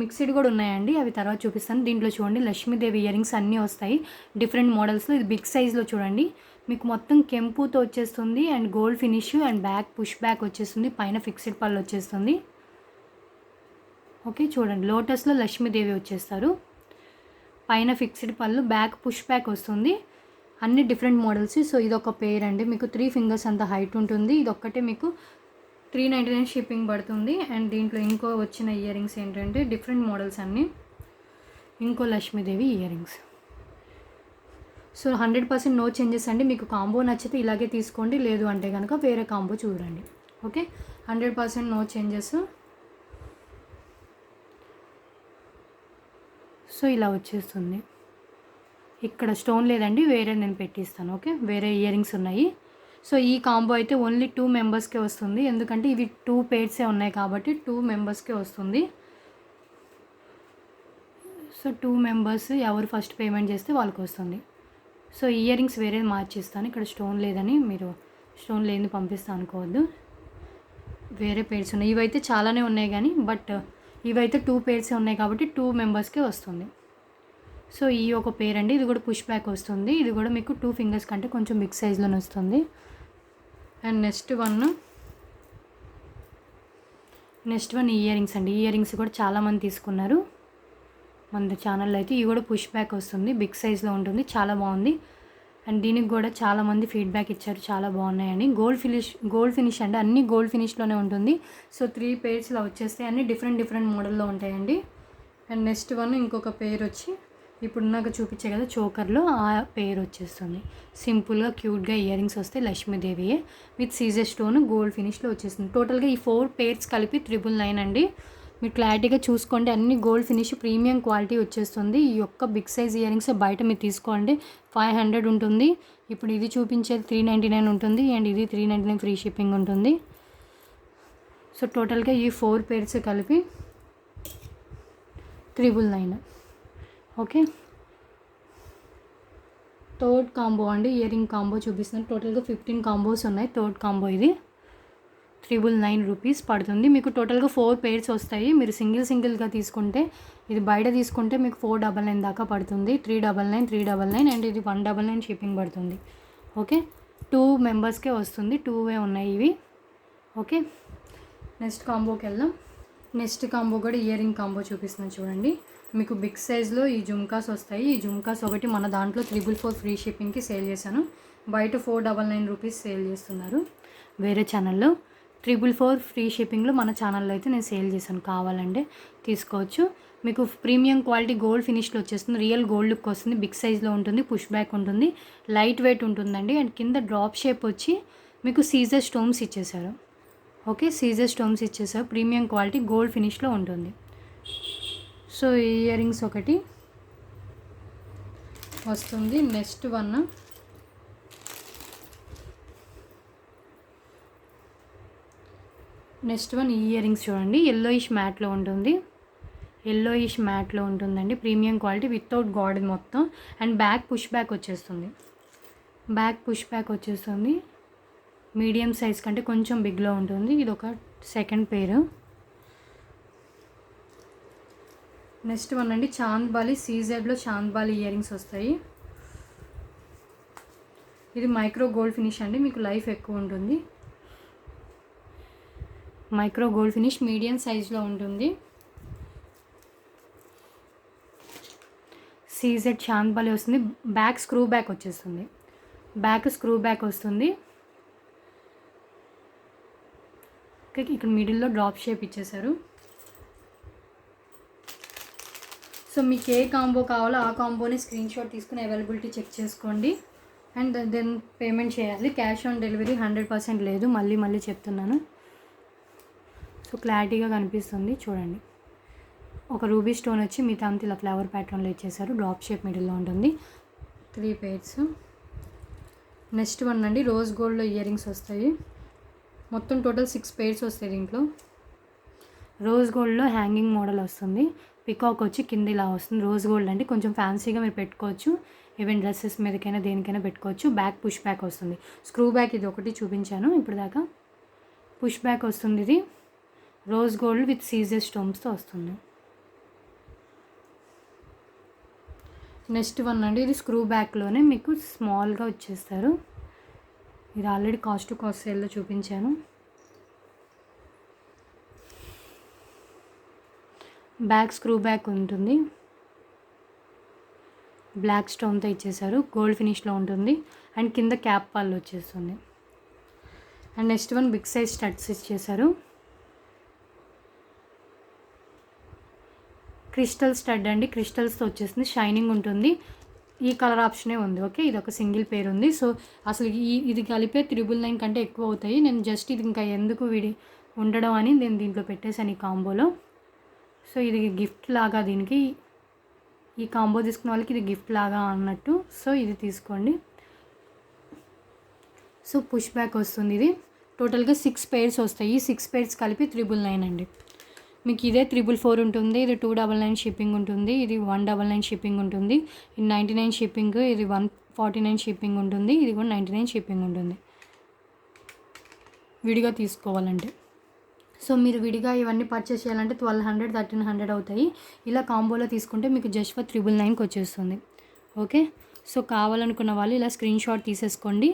మిక్స్డ్ కూడా ఉన్నాయండి, అవి తర్వాత చూపిస్తాను. దీంట్లో చూడండి, లక్ష్మీదేవి ఇయర్ రింగ్స్ అన్నీ వస్తాయి డిఫరెంట్ మోడల్స్లో. ఇది బిగ్ సైజ్లో చూడండి, మీకు మొత్తం కెంపుతో వచ్చేస్తుంది and gold finish and back push back వచ్చేస్తుంది, పైన ఫిక్స్డ్ పళ్ళు వచ్చేస్తుంది. ఓకే చూడండి, లోటస్లో లక్ష్మీదేవి వచ్చేస్తారు, పైన ఫిక్స్డ్ పళ్ళు, బ్యాక్ పుష్ బ్యాక్ వస్తుంది. అన్ని డిఫరెంట్ మోడల్స్. సో ఇది ఒక పేర్ అండి, మీకు 3 ఫింగర్స్ అంత హైట్ ఉంటుంది. ఇది ఒక్కటే మీకు 399 షిప్పింగ్ పడుతుంది. అండ్ దీంట్లో ఇంకో వచ్చిన ఇయర్ రింగ్స్ ఏంటంటే డిఫరెంట్ మోడల్స్ అన్నీ. ఇంకో Lakshmidevi ear rings. So 100% no changes అండి. మీకు కాంబో నచ్చితే ఇలాగే తీసుకోండి, లేదు అంటే కనుక వేరే కాంబో చూడండి. Okay, 100% no changes. సో ఇలా వచ్చేస్తుంది. ఇక్కడ స్టోన్ లేదండి, వేరే నేను పెట్టిస్తాను. ఓకే, వేరే ఇయర్ రింగ్స్ ఉన్నాయి. సో ఈ కాంబో అయితే ఓన్లీ 2 మెంబర్స్కే వస్తుంది, ఎందుకంటే ఇవి 2 పేర్సే ఉన్నాయి కాబట్టి 2 మెంబర్స్కే వస్తుంది. సో 2 మెంబర్స్ ఎవరు ఫస్ట్ పేమెంట్ చేస్తే వాళ్ళకి వస్తుంది. సో ఇయర్ రింగ్స్ వేరే మార్చిస్తాను, ఇక్కడ స్టోన్ లేదని మీరు స్టోన్ లేని పంపిస్తాను అనుకోవద్దు. వేరే పేర్స్ ఉన్నాయి, ఇవైతే చాలానే ఉన్నాయి కానీ బట్ ఇవైతే 2 పేర్సే ఉన్నాయి కాబట్టి 2 మెంబర్స్కే వస్తుంది. సో ఈ ఒక పేర్ అండి, ఇది కూడా పుష్ బ్యాక్ వస్తుంది. ఇది కూడా మీకు 2 ఫింగర్స్ కంటే కొంచెం బిగ్ సైజ్లోనే వస్తుంది. And next one ear rings అండి. ఇయర్ రింగ్స్ కూడా చాలామంది తీసుకున్నారు మన ఛానల్లో అయితే. ఇవి కూడా పుష్ బ్యాక్ వస్తుంది, బిగ్ సైజ్లో ఉంటుంది, చాలా బాగుంది. అండ్ దీనికి కూడా చాలామంది ఫీడ్బ్యాక్ ఇచ్చారు, చాలా బాగున్నాయని. గోల్డ్ ఫినిష్ అండి, అన్నీ గోల్డ్ ఫినిష్లోనే ఉంటుంది. సో 3 పేర్స్ ఇలా వచ్చేస్తాయి, అన్నీ డిఫరెంట్ మోడల్లో ఉంటాయండి. అండ్ నెక్స్ట్ వన్ ఇంకొక పేర్ వచ్చి ఇప్పుడు నాకు చూపించే కదా చోకర్లో, ఆ పేర్ వచ్చేస్తుంది. సింపుల్గా క్యూట్గా ఇయర్ రింగ్స్ వస్తాయి, లక్ష్మీదేవియే విత్ సీజర్ స్టోన్ గోల్డ్ ఫినిష్లో వచ్చేస్తుంది. టోటల్గా ఈ 4 పేర్స్ కలిపి 999 అండి. మీరు క్లారిటీగా చూసుకోండి, అన్ని గోల్డ్ ఫినిష్ ప్రీమియం క్వాలిటీ వచ్చేస్తుంది. ఈ యొక్క బిగ్ సైజ్ ఇయర్ రింగ్స్ బయట మీరు తీసుకోండి 500 ఉంటుంది. ఇప్పుడు ఇది చూపించేది 399 ఉంటుంది అండ్ ఇది 399 ఫ్రీ షిప్పింగ్ ఉంటుంది. సో టోటల్గా ఈ 4 పేర్స్ కలిపి 999. ఓకే, థర్డ్ కాంబో అండి, ఇయర్ రింగ్ కాంబో చూపిస్తున్నాను. టోటల్గా 15 కాంబోస్ ఉన్నాయి. థర్డ్ కాంబో ఇది 999 రూపీస్ పడుతుంది. మీకు టోటల్గా 4 పేర్స్ వస్తాయి. మీరు సింగిల్గా తీసుకుంటే, ఇది బయట తీసుకుంటే మీకు 499 దాకా పడుతుంది. 399 అండ్ ఇది 199 షిప్పింగ్ పడుతుంది. ఓకే, 2 మెంబర్స్కే వస్తుంది, 2 ఉన్నాయి ఇవి. ఓకే, నెక్స్ట్ కాంబోకి వెళ్దాం. నెక్స్ట్ కాంబో కూడా ఇయర్ రింగ్ కాంబో చూపిస్తున్నాను చూడండి. మీకు బిగ్ సైజ్లో ఈ జుమ్కాస్ వస్తాయి. ఈ జుమ్కాస్ ఒకటి మన దాంట్లో 444 ఫ్రీ షిప్పింగ్కి సేల్ చేశాను. బయట 499 రూపీస్ సేల్ చేస్తున్నారు వేరే ఛానల్లో. 444 ఫ్రీ షిప్పింగ్లో మన ఛానల్లో అయితే నేను సేల్ చేశాను, కావాలంటే తీసుకోవచ్చు. మీకు ప్రీమియం క్వాలిటీ గోల్డ్ ఫినిష్లో వచ్చేస్తుంది, రియల్ గోల్డ్ లుక్ వస్తుంది, బిగ్ సైజ్లో ఉంటుంది, పుష్ బ్యాక్ ఉంటుంది, లైట్ వెయిట్ ఉంటుందండి. అండ్ కింద డ్రాప్ షేప్ వచ్చి మీకు సీజర్ స్టోన్స్ ఇచ్చేసారు. ఓకే, సీజర్ స్టోన్స్ ఇచ్చేసారు, ప్రీమియం క్వాలిటీ గోల్డ్ ఫినిష్లో ఉంటుంది. సో ఇయర్ రింగ్స్ ఒకటి వస్తుంది. నెక్స్ట్ వన్ ఇయర్ రింగ్స్ చూడండి. ఎల్లోయిష్ మ్యాట్లో ఉంటుందండి, ప్రీమియం క్వాలిటీ వితౌట్ గాడ్ మొత్తం. అండ్ బ్యాక్ పుష్ బ్యాక్ వచ్చేస్తుంది, మీడియం సైజ్ కంటే కొంచెం బిగ్లో ఉంటుంది. ఇది ఒక సెకండ్ పేరు. నెక్స్ట్ వన్ అండి, చాంద్బాలి సీజెడ్లో చాంద్బాలి ఇయర్ రింగ్స్ వస్తాయి. ఇది మైక్రో గోల్డ్ ఫినిష్ అండి, మీకు లైఫ్ ఎక్కువ ఉంటుంది. మైక్రో గోల్డ్ ఫినిష్ మీడియం సైజ్లో ఉంటుంది. సీజెడ్ చాంద్బాలి వస్తుంది, బ్యాక్ స్క్రూ బ్యాక్ వస్తుంది. ఇక్కడ మిడిల్లో డ్రాప్ షేప్ ఇచ్చేసారు. సో మీకు ఏ కాంబో కావాలో ఆ కాంబోని స్క్రీన్ షాట్ తీసుకుని అవైలబిలిటీ చెక్ చేసుకోండి. అండ్ దెన్ పేమెంట్ చేయాలి. క్యాష్ ఆన్ డెలివరీ 100% లేదు, మళ్ళీ చెప్తున్నాను. సో క్లారిటీగా కనిపిస్తుంది చూడండి. ఒక రూబీ స్టోన్ వచ్చి మిగతా అంతా ఇలా ఫ్లవర్ ప్యాటర్న్లో ఇచ్చేసారు, డ్రాప్ షేప్ మిడిల్లో ఉంటుంది. 3 pairs. నెక్స్ట్ వన్ అండి, రోజ్ గోల్డ్లో ఇయర్ రింగ్స్ వస్తాయి. మొత్తం టోటల్ 6 pairs వస్తాయి దీంట్లో. రోజ్ గోల్డ్లో హ్యాంగింగ్ మోడల్ వస్తుంది, పికాక్ వచ్చి కింద ఇలా వస్తుంది. రోజ్ గోల్డ్ అంటే కొంచెం ఫ్యాన్సీగా మీరు పెట్టుకోవచ్చు, ఈవెన్ డ్రెస్సెస్ మీదకైనా దేనికైనా పెట్టుకోవచ్చు. బ్యాక్ పుష్ బ్యాక్ వస్తుంది, స్క్రూ బ్యాక్ ఇది ఒకటి చూపించాను ఇప్పుడు దాకా. పుష్ బ్యాక్ వస్తుంది, ఇది రోజ్ గోల్డ్ విత్ సీజర్ స్టోన్స్తో వస్తుంది. నెక్స్ట్ వన్ అండి, ఇది స్క్రూ బ్యాక్లోనే మీకు స్మాల్గా వచ్చేస్తారు. ఇది ఆల్రెడీ కాస్ట్ సేల్లో చూపించాను. బ్యాక్ స్క్రూ బ్యాక్ ఉంటుంది, బ్లాక్ స్టోన్తో ఇచ్చేసారు, గోల్డ్ ఫినిష్లో ఉంటుంది. అండ్ కింద క్యాప్ పాల్ వచ్చేస్తుంది. And next one big size studs ఇచ్చేసారు. క్రిస్టల్ స్టడ్ అండి, క్రిస్టల్స్తో వచ్చేస్తుంది, షైనింగ్ ఉంటుంది. ఈ కలర్ ఆప్షనే ఉంది. ఓకే, ఇది ఒక సింగిల్ పేర్ ఉంది. సో అసలు ఇది కలిపే 999 కంటే ఎక్కువ అవుతాయి. నేను జస్ట్ ఇది ఇంకా ఎందుకు ఉండడం అని నేను దీంట్లో పెట్టేశాను ఈ కాంబోలో. సో ఇది గిఫ్ట్ లాగా, దీనికి ఈ కాంబో తీసుకున్న వాళ్ళకి ఇది గిఫ్ట్ లాగా అన్నట్టు. సో ఇది తీసుకోండి. సో పుష్ బ్యాక్ వస్తుంది. ఇది టోటల్గా 6 pairs వస్తాయి. ఈ 6 pairs కలిపి 999 అండి. మీకు ఇదే 444 ఉంటుంది, ఇది 299 షిప్పింగ్ ఉంటుంది, ఇది 199 షిప్పింగ్ ఉంటుంది, ఇది 99 షిప్పింగ్, ఇది 149 షిప్పింగ్ ఉంటుంది, ఇది కూడా 99 షిప్పింగ్ ఉంటుంది విడిగా తీసుకోవాలంటే. సో మీరు విడిగా ఇవన్నీ పర్చేస్ చేయాలంటే 1200 1300 అవుతాయి. ఇలా కాంబోలో తీసుకుంటే మీకు జస్ట్ ఫర్ 999కి వచ్చేస్తుంది. ఓకే, సో కావాలనుకున్న వాళ్ళు ఇలా స్క్రీన్ షాట్ తీసేసుకోండి.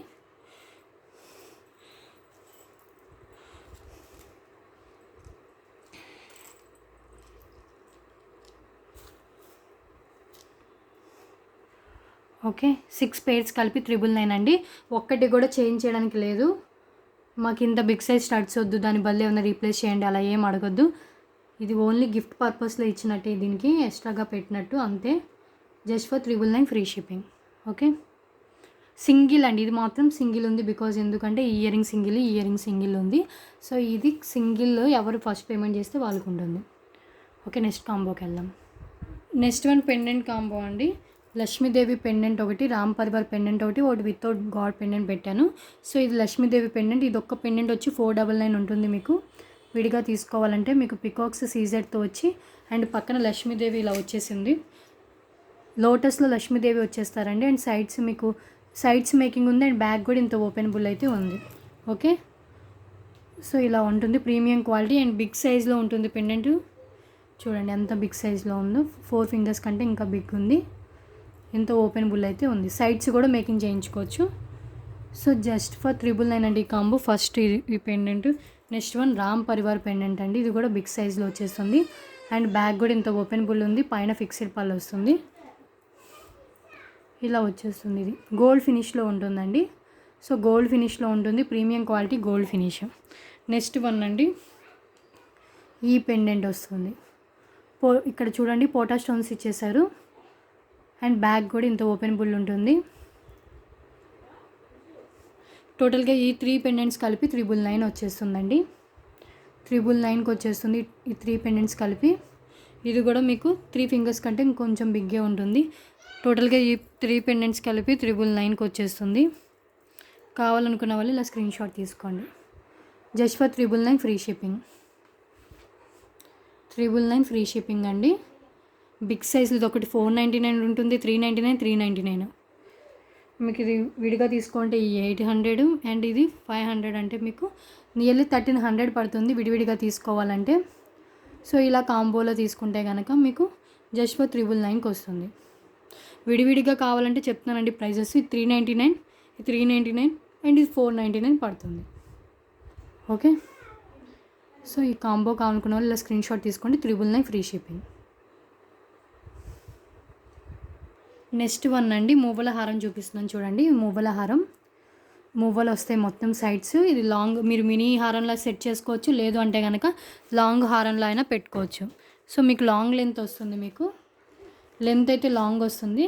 ఓకే, 6 pairs కలిపి 999 అండి. ఒక్కటి కూడా చేంజ్ చేయడానికి లేదు. మాకు ఇంత బిగ్ సైజ్ స్టడ్స్ వద్దు, దాని బదులు ఏమైనా రీప్లేస్ చేయండి అలా ఏం అడగద్దు. ఇది ఓన్లీ గిఫ్ట్ పర్పస్లో ఇచ్చినట్టే, దీనికి ఎక్స్ట్రాగా పెట్టినట్టు అంతే. Just for 999 free shipping. Okay, single అండి, ఇది మాత్రం సింగిల్ ఉంది. బికాజ్ ఎందుకంటే ఇయర్ రింగ్ సింగిల్ ఉంది. సో ఇది సింగిల్, ఎవరు ఫస్ట్ పేమెంట్ చేస్తే వాళ్ళకు ఉంటుంది. ఓకే, నెక్స్ట్ కాంబోకి వెళ్దాం. నెక్స్ట్ వన్ పెండెంట్ కాంబో అండి. లక్ష్మీదేవి పెండెంట్ ఒకటి, రామ్ పరివార్ పెండెంట్ ఒకటి వితౌట్ గాడ్ పెండెంట్ పెట్టాను. సో ఇది లక్ష్మీదేవి పెండెంట్, ఇది ఒక్క పెండెంట్ వచ్చి 499 ఉంటుంది. మీకు విడిగా తీసుకోవాలంటే మీకు పికాక్స్ సీజెడ్తో వచ్చి అండ్ పక్కన లక్ష్మీదేవి ఇలా వచ్చేసింది. లోటస్లో లక్ష్మీదేవి వచ్చేస్తారండి. అండ్ సైడ్స్ మేకింగ్ ఉంది, అండ్ బ్యాక్ కూడా ఇంత ఓపెనబుల్ అయితే ఉంది. ఓకే, సో ఇలా ఉంటుంది, ప్రీమియం క్వాలిటీ అండ్ బిగ్ సైజ్లో ఉంటుంది పెండెంట్. చూడండి ఎంత బిగ్ సైజ్లో ఉందో, 4 fingers కంటే ఇంకా బిగ్ ఉంది, ఎంత ఓపెనబుల్ అయితే ఉంది. సైడ్స్ కూడా మేకింగ్ చేయించుకోవచ్చు. సో జస్ట్ ఫర్ 999 అండి ఈ కాంబో. ఫస్ట్ ఈ pendant. Next one Ram Parivar pendant అండి. ఇది కూడా బిగ్ సైజ్లో వచ్చేస్తుంది. అండ్ బ్యాక్ కూడా ఇంత ఓపెనబుల్ ఉంది, పైన ఫిక్స్డ్ పళ్ళు వస్తుంది. ఇలా వచ్చేస్తుంది. ఇది గోల్డ్ ఫినిష్లో ఉంటుందండి. సో గోల్డ్ ఫినిష్లో ఉంటుంది, premium quality gold finish. Next one అండి ఈ పెండెంట్ వస్తుంది. ఇక్కడ చూడండి పోటా స్టోన్స్ ఇచ్చేసారు. అండ్ బ్యాక్ కూడా ఇంత ఓపెనబుల్ ఉంటుంది. టోటల్గా ఈ 3 పెండెంట్స్ కలిపి 999 వచ్చేస్తుందండి. 999కి వచ్చేస్తుంది ఈ 3 పెండెంట్స్ కలిపి. ఇది కూడా మీకు 3 ఫింగర్స్ కంటే ఇంకొంచెం బిగ్గే ఉంటుంది. టోటల్గా ఈ 3 పెండెంట్స్ కలిపి 999కి వచ్చేస్తుంది. కావాలనుకున్న వాళ్ళు ఇలా స్క్రీన్ షాట్ తీసుకోండి. Just for 999 free shipping. 999 free shipping అండి. బిగ్ సైజ్లో ఇది ఒకటి 499 ఉంటుంది, 399, 399. మీకు ఇది విడిగా తీసుకుంటే ఈ 800 అండ్ ఇది 500 అంటే మీకు నియర్లీ 1300 పడుతుంది విడివిడిగా తీసుకోవాలంటే. సో ఇలా కాంబోలో తీసుకుంటే కనుక మీకు జస్ట్ ఫర్ 999కి వస్తుంది. విడివిడిగా కావాలంటే చెప్తున్నానండి ప్రైజెస్. 399, 399 అండ్ ఇది 499 పడుతుంది. ఓకే, సో ఈ కాంబో కావాలనుకున్న వాళ్ళు ఇలా స్క్రీన్ షాట్ తీసుకోండి. 999 ఫ్రీ షిప్పింగ్. నెక్స్ట్ వన్ అండి మువ్వల హారం చూపిస్తున్నాను చూడండి. మువ్వల హారం, మువ్వలు వస్తాయి మొత్తం సైడ్స్. ఇది లాంగ్, మీరు మినీ హారంలా సెట్ చేసుకోవచ్చు, లేదు అంటే కనుక లాంగ్ హారంలో అయినా పెట్టుకోవచ్చు. సో మీకు లాంగ్ లెంత్ వస్తుంది, మీకు లెంత్ అయితే లాంగ్ వస్తుంది.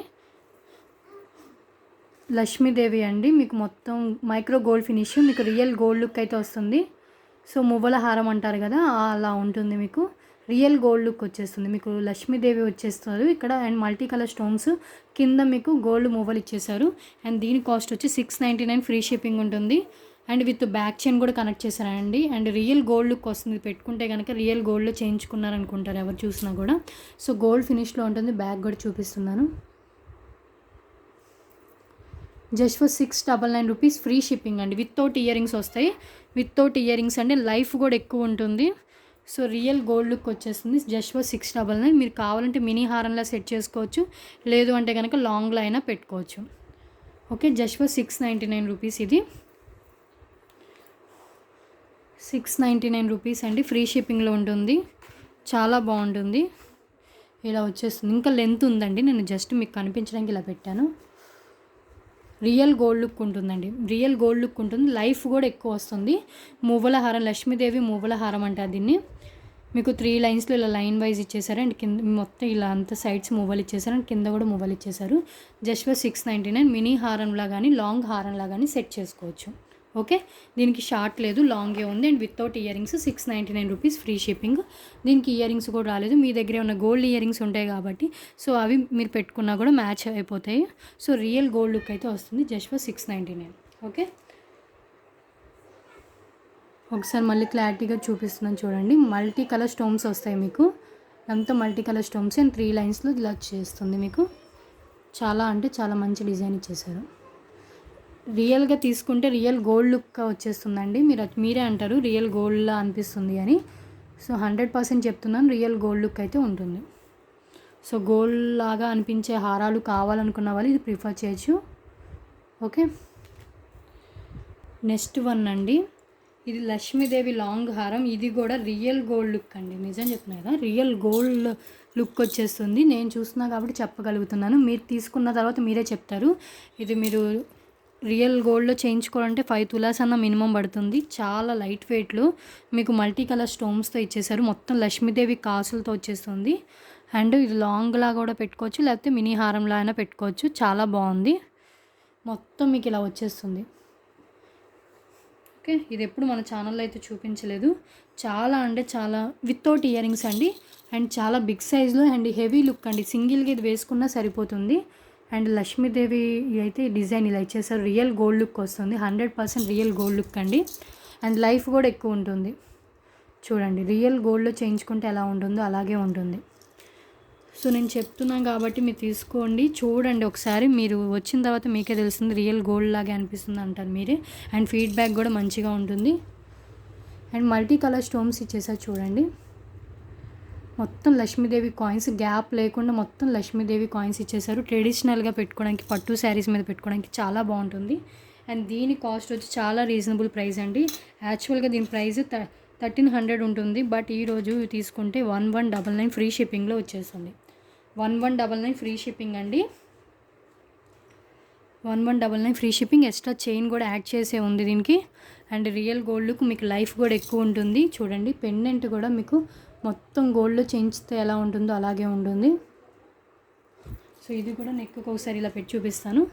లక్ష్మీదేవి అండి, మీకు మొత్తం మైక్రో గోల్డ్ ఫినిష్, మీకు రియల్ గోల్డ్ లుక్ అయితే వస్తుంది. సో మువ్వల హారం అంటారు కదా అలా ఉంటుంది. మీకు రియల్ గోల్డ్ లుక్ వచ్చేస్తుంది. మీకు లక్ష్మీదేవి వచ్చేస్తారు ఇక్కడ. అండ్ మల్టీ కలర్ స్టోన్స్ కింద మీకు గోల్డ్ మువ్వలు ఇచ్చేసారు. అండ్ దీని కాస్ట్ వచ్చి 699 ఫ్రీ షిప్పింగ్ ఉంటుంది. అండ్ విత్ బ్యాక్ చైన్ కూడా కనెక్ట్ చేశారండి. అండ్ రియల్ గోల్డ్ లుక్ వస్తుంది. పెట్టుకుంటే కనుక రియల్ గోల్డ్లో చేయించుకున్నారనుకుంటారు ఎవరు చూసినా కూడా. సో గోల్డ్ ఫినిష్లో ఉంటుంది. బ్యాక్ కూడా చూపిస్తున్నాను. Just for 699 rupees free shipping అండి. వితౌట్ ఇయర్ రింగ్స్ వస్తాయి. వితౌట్ ఇయర్ రింగ్స్ అంటే లైఫ్ కూడా ఎక్కువ ఉంటుంది. సో రియల్ గోల్డ్ లుక్ వచ్చేస్తుంది. Just for 699. మీరు కావాలంటే మినీ హారంలా సెట్ చేసుకోవచ్చు, లేదు అంటే కనుక లాంగ్లో అయినా పెట్టుకోవచ్చు. Okay, just for 699 rupees. ఇది 699 రూపీస్ అండి. ఫ్రీ షిప్పింగ్లో ఉంటుంది. చాలా బాగుంటుంది. ఇలా వచ్చేస్తుంది. ఇంకా లెంత్ ఉందండి, నేను జస్ట్ మీకు కనిపించడానికి ఇలా పెట్టాను. రియల్ గోల్డ్ లుక్ ఉంటుందండి. రియల్ గోల్డ్ లుక్ ఉంటుంది. లైఫ్ కూడా ఎక్కువ వస్తుంది. మువ్వల హారం, లక్ష్మీదేవి మువ్వల హారం అంటారు దీన్ని. మీకు 3 లైన్స్లో ఇలా లైన్ వైజ్ ఇచ్చేసారు. అండ్ కింద మొత్తం ఇలా అంత సైడ్స్ మువ్వలు ఇచ్చేసారు. అండ్ కింద కూడా మువ్వలు ఇచ్చేసారు. Just for 699. మినీ హారంలా కానీ లాంగ్ హారంలా కానీ సెట్ చేసుకోవచ్చు. ఓకే, దీనికి షార్ట్ లేదు, లాంగే ఉంది. And without ear rings 699 rupees free shipping. దీనికి ఇయర్ రింగ్స్ కూడా రాలేదు. మీ దగ్గర ఉన్న గోల్డ్ ఇయర్ రింగ్స్ ఉంటాయి కాబట్టి సో అవి మీరు పెట్టుకున్నా కూడా మ్యాచ్ అయిపోతాయి. సో రియల్ గోల్డ్ లుక్ అయితే వస్తుంది. Just for 699. ఓకే, ఒకసారి మళ్ళీ క్లారిటీగా చూపిస్తున్నాను చూడండి. మల్టీ కలర్ స్టోన్స్ వస్తాయి మీకు. అంతా మల్టీ కలర్ స్టోన్స్ అండ్ 3 లైన్స్లో ఇలా చేస్తుంది మీకు. చాలా అంటే చాలా మంచి డిజైన్ ఇచ్చేసారు. రియల్గా తీసుకుంటే రియల్ గోల్డ్ లుక్ వచ్చేస్తుందండి. మీరే అంటారు రియల్ గోల్డ్లా అనిపిస్తుంది అని. సో 100% చెప్తున్నాను, రియల్ గోల్డ్ లుక్ అయితే ఉంటుంది. సో గోల్డ్ లాగా అనిపించే హారాలు కావాలనుకున్న వాళ్ళు ఇది ప్రిఫర్ చేయొచ్చు. ఓకే, నెక్స్ట్ వన్ అండి. ఇది లక్ష్మీదేవి లాంగ్ హారం. ఇది కూడా రియల్ గోల్డ్ లుక్ అండి. నిజం చెప్తున్నా కదా, రియల్ గోల్డ్ లుక్ వచ్చేస్తుంది. నేను చూస్తున్నా కాబట్టి చెప్పగలుగుతున్నాను. మీరు తీసుకున్న తర్వాత మీరే చెప్తారు. ఇది మీరు రియల్ గోల్డ్లో చేయించుకోవాలంటే 5 తులాస్ అన్న మినిమం పడుతుంది. చాలా లైట్ వెయిట్లో మీకు మల్టీ కలర్ స్టోన్స్తో ఇచ్చేసారు. మొత్తం లక్ష్మీదేవి కాసులతో వచ్చేస్తుంది. అండ్ ఇది లాంగ్లా కూడా పెట్టుకోవచ్చు, లేకపోతే మినీ హారంలా అయినా పెట్టుకోవచ్చు. చాలా బాగుంది. మొత్తం మీకు ఇలా వచ్చేస్తుంది. ఓకే, ఇది ఎప్పుడు మన ఛానల్లో అయితే చూపించలేదు. చాలా అంటే చాలా వితౌట్ ఇయర్ రింగ్స్ అండి. అండ్ చాలా బిగ్ సైజ్లో అండ్ హెవీ లుక్ అండి. సింగిల్గా ఇది వేసుకున్నా సరిపోతుంది. అండ్ లక్ష్మీదేవి అయితే డిజైన్ ఇలా ఇచ్చేసారు. రియల్ గోల్డ్ లుక్ వస్తుంది. 100% రియల్ గోల్డ్ లుక్ అండి. అండ్ లైఫ్ కూడా ఎక్కువ ఉంటుంది. చూడండి, రియల్ గోల్డ్లో చేయించుకుంటే ఎలా ఉంటుందో అలాగే ఉంటుంది. సో నేను చెప్తున్నాను కాబట్టి మీరు తీసుకోండి, చూడండి ఒకసారి. మీరు వచ్చిన తర్వాత మీకే తెలుస్తుంది రియల్ గోల్డ్ లాగే అనిపిస్తుంది అంటారు మీరే. అండ్ ఫీడ్బ్యాక్ కూడా మంచిగా ఉంటుంది. అండ్ మల్టీ కలర్ స్టోన్స్ ఇచ్చేసారు చూడండి. మొత్తం లక్ష్మీదేవి కాయిన్స్, గ్యాప్ లేకుండా మొత్తం లక్ష్మీదేవి కాయిన్స్ ఇచ్చేసారు. ట్రెడిషనల్గా పెట్టుకోవడానికి, పట్టు శారీస్ మీద పెట్టుకోవడానికి చాలా బాగుంటుంది. అండ్ దీని కాస్ట్ వచ్చి చాలా రీజనబుల్ ప్రైస్ అండి. యాక్చువల్గా దీని ప్రైస్ 1300 ఉంటుంది, బట్ ఈరోజు తీసుకుంటే 1199 ఫ్రీ షిప్పింగ్లో వచ్చేస్తుంది. 1199 ఫ్రీ షిప్పింగ్ అండి. 1199 ఫ్రీ షిప్పింగ్. ఎక్స్ట్రా చైన్ కూడా యాడ్ చేసే ఉంది దీనికి. అండ్ రియల్ గోల్డ్కు మీకు లైఫ్ కూడా ఎక్కువ ఉంటుంది. చూడండి పెండెంట్ కూడా మీకు మొత్తం గోల్డ్లో చేయించితే ఎలా ఉంటుందో అలాగే ఉంటుంది. సో ఇది కూడా నెక్కి ఒకసారి ఇలా పెట్టి చూపిస్తాను.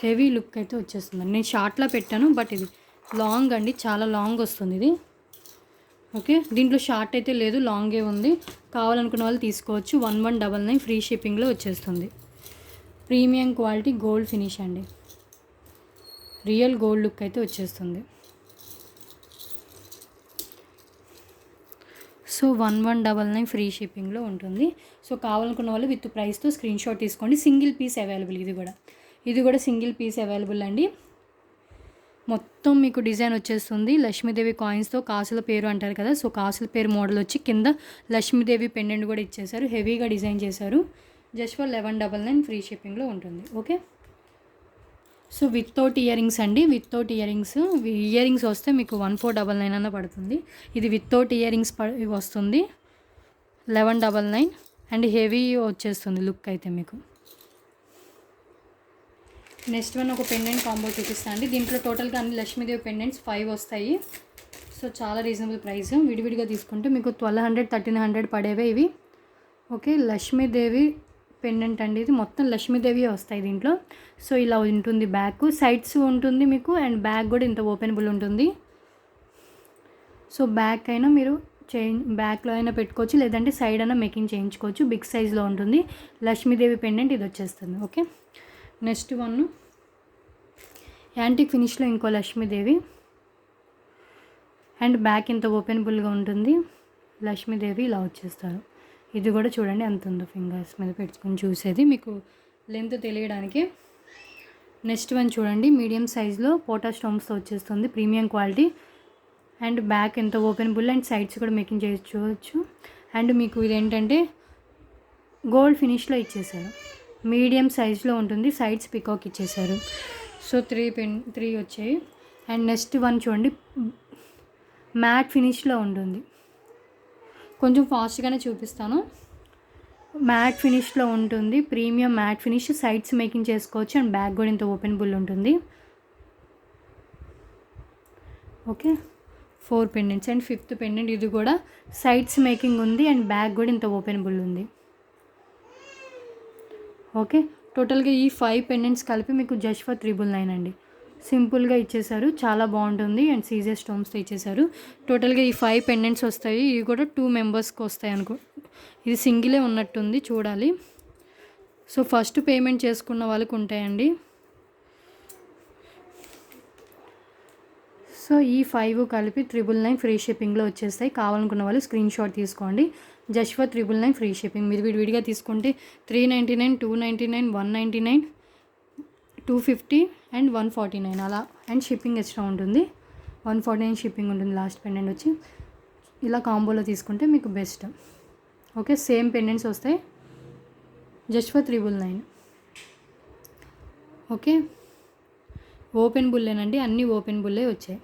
హెవీ లుక్ అయితే వచ్చేస్తుంది. నేను షార్ట్లో పెట్టాను, బట్ ఇది లాంగ్ అండి, చాలా లాంగ్ వస్తుంది ఇది. ఓకే, దీంట్లో షార్ట్ అయితే లేదు, లాంగే ఉంది. కావాలనుకున్న వాళ్ళు తీసుకోవచ్చు. 1199 ఫ్రీ షిప్పింగ్లో వచ్చేస్తుంది. ప్రీమియం క్వాలిటీ గోల్డ్ ఫినిష్ అండి, రియల్ గోల్డ్ లుక్ అయితే వచ్చేస్తుంది. సో 1199 ఫ్రీ షిప్పింగ్లో ఉంటుంది. సో కావాలనుకున్న వాళ్ళు విత్ ప్రైస్తో స్క్రీన్ షాట్ తీసుకోండి. Single piece available. ఇది కూడా సింగిల్ పీస్ అవైలబుల్ అండి. మొత్తం మీకు డిజైన్ వచ్చేస్తుంది లక్ష్మీదేవి కాయిన్స్తో. కాసుల పేరు అంటారు కదా, సో కాసుల పేరు మోడల్ వచ్చి కింద లక్ష్మీదేవి పెండెంట్ కూడా ఇచ్చేసారు. హెవీగా డిజైన్ చేశారు. జస్ట్ ఫర్ 1199 ఫ్రీ షిప్పింగ్లో ఉంటుంది. Okay, so without ear rings అండి. వితౌట్ ఇయర్ రింగ్స్ వస్తే మీకు 1499 అన్న పడుతుంది. ఇది వితౌట్ ఇయర్ రింగ్స్ వస్తుంది 1199. అండ్ హెవీ వచ్చేస్తుంది లుక్ అయితే మీకు. నెక్స్ట్ వన్ ఒక పెండెంట్ కాంబో చూపిస్తాను అండి. దీంట్లో టోటల్గా అన్ని లక్ష్మీదేవి పెండెంట్స్ 5 వస్తాయి. సో చాలా రీజనబుల్ ప్రైస్. విడివిడిగా తీసుకుంటే మీకు 1200 1300 పడేవే ఇవి. ఓకే, లక్ష్మీదేవి పెండెంట్ అండి. ఇది మొత్తం లక్ష్మీదేవి వస్తాయి దీంట్లో. సో ఇలా ఉంటుంది. బ్యాక్ సైడ్స్ ఉంటుంది మీకు, అండ్ బ్యాక్ కూడా ఇంత ఓపెనబుల్ ఉంటుంది. సో బ్యాక్ అయినా మీరు బ్యాక్లో అయినా పెట్టుకోవచ్చు, లేదంటే సైడ్ అయినా మేకింగ్ చేయించుకోవచ్చు. బిగ్ సైజ్లో ఉంటుంది లక్ష్మీదేవి పెండెంట్. ఇది వచ్చేస్తుంది. ఓకే, నెక్స్ట్ వన్ యాంటిక్ ఫినిష్లో ఇంకో లక్ష్మీదేవి. అండ్ బ్యాక్ ఇంత ఓపెనబుల్గా ఉంటుంది. లక్ష్మీదేవి ఇలా వచ్చేస్తారు. ఇది కూడా చూడండి ఎంత ఉందో, ఫింగర్స్ మీద పెట్టుకొని చూసేది మీకు లెంత్ తెలియడానికి. నెక్స్ట్ వన్ చూడండి, మీడియం సైజ్లో పోటా స్టోన్స్తో వచ్చేస్తుంది. Premium quality. అండ్ బ్యాక్ ఎంత ఓపెనబుల్ అండ్ సైడ్స్ కూడా మేకింగ్ చేసుకోవచ్చు. అండ్ మీకు ఇదేంటంటే గోల్డ్ ఫినిష్లో ఇచ్చేసారు. మీడియం సైజ్లో ఉంటుంది. సైడ్స్ పికాక్ ఇచ్చేసారు. సో 3 వచ్చాయి. అండ్ నెక్స్ట్ వన్ చూడండి, మ్యాట్ ఫినిష్లో ఉంటుంది. కొంచెం ఫాస్ట్గానే చూపిస్తాను. మ్యాట్ ఫినిష్లో ఉంటుంది. Premium matte finish. Sides making చేసుకోవచ్చు. అండ్ బ్యాక్ కూడా ఇంత ఓపెనబుల్ ఉంటుంది. Okay, 4 pendants. And 5th pendant. ఇది కూడా సైడ్స్ మేకింగ్ ఉంది అండ్ బ్యాక్ కూడా ఇంత ఓపెనబుల్ ఉంది. ఓకే, టోటల్గా ఈ 5 పెండెంట్స్ కలిపి మీకు జస్ట్ ఫర్ 999 అండి. సింపుల్గా ఇచ్చేసారు, చాలా బాగుంటుంది. అండ్ సీజర్ స్టోన్స్తో ఇచ్చేసారు. టోటల్గా ఈ 5 పెండెంట్స్ వస్తాయి. ఇవి కూడా 2 మెంబర్స్కి వస్తాయి ఇది సింగిలే ఉన్నట్టుంది, చూడాలి. సో ఫస్ట్ పేమెంట్ చేసుకున్న వాళ్ళకి ఉంటాయండి. సో ఈ 5 కలిపి 999 ఫ్రీ షిప్పింగ్లో వచ్చేస్తాయి. కావాలనుకున్న వాళ్ళు స్క్రీన్ షాట్ తీసుకోండి. Just for 999 free shipping. మీరు విడివిడిగా తీసుకుంటే 399, 299, 199, 250 అండ్ 149 అలా. అండ్ షిప్పింగ్ ఎక్స్ట్రా ఉంటుంది. 149 షిప్పింగ్ ఉంటుంది. లాస్ట్ పెండెంట్ వచ్చి ఇలా కాంబోలో తీసుకుంటే మీకు బెస్ట్. ఓకే, సేమ్ పెండెంట్స్ వస్తాయి జస్ట్ ఫర్ 999. ఓకే, ఓపెన్ బుల్లేనండి, అన్నీ ఓపెన్ బుల్లే వచ్చాయి.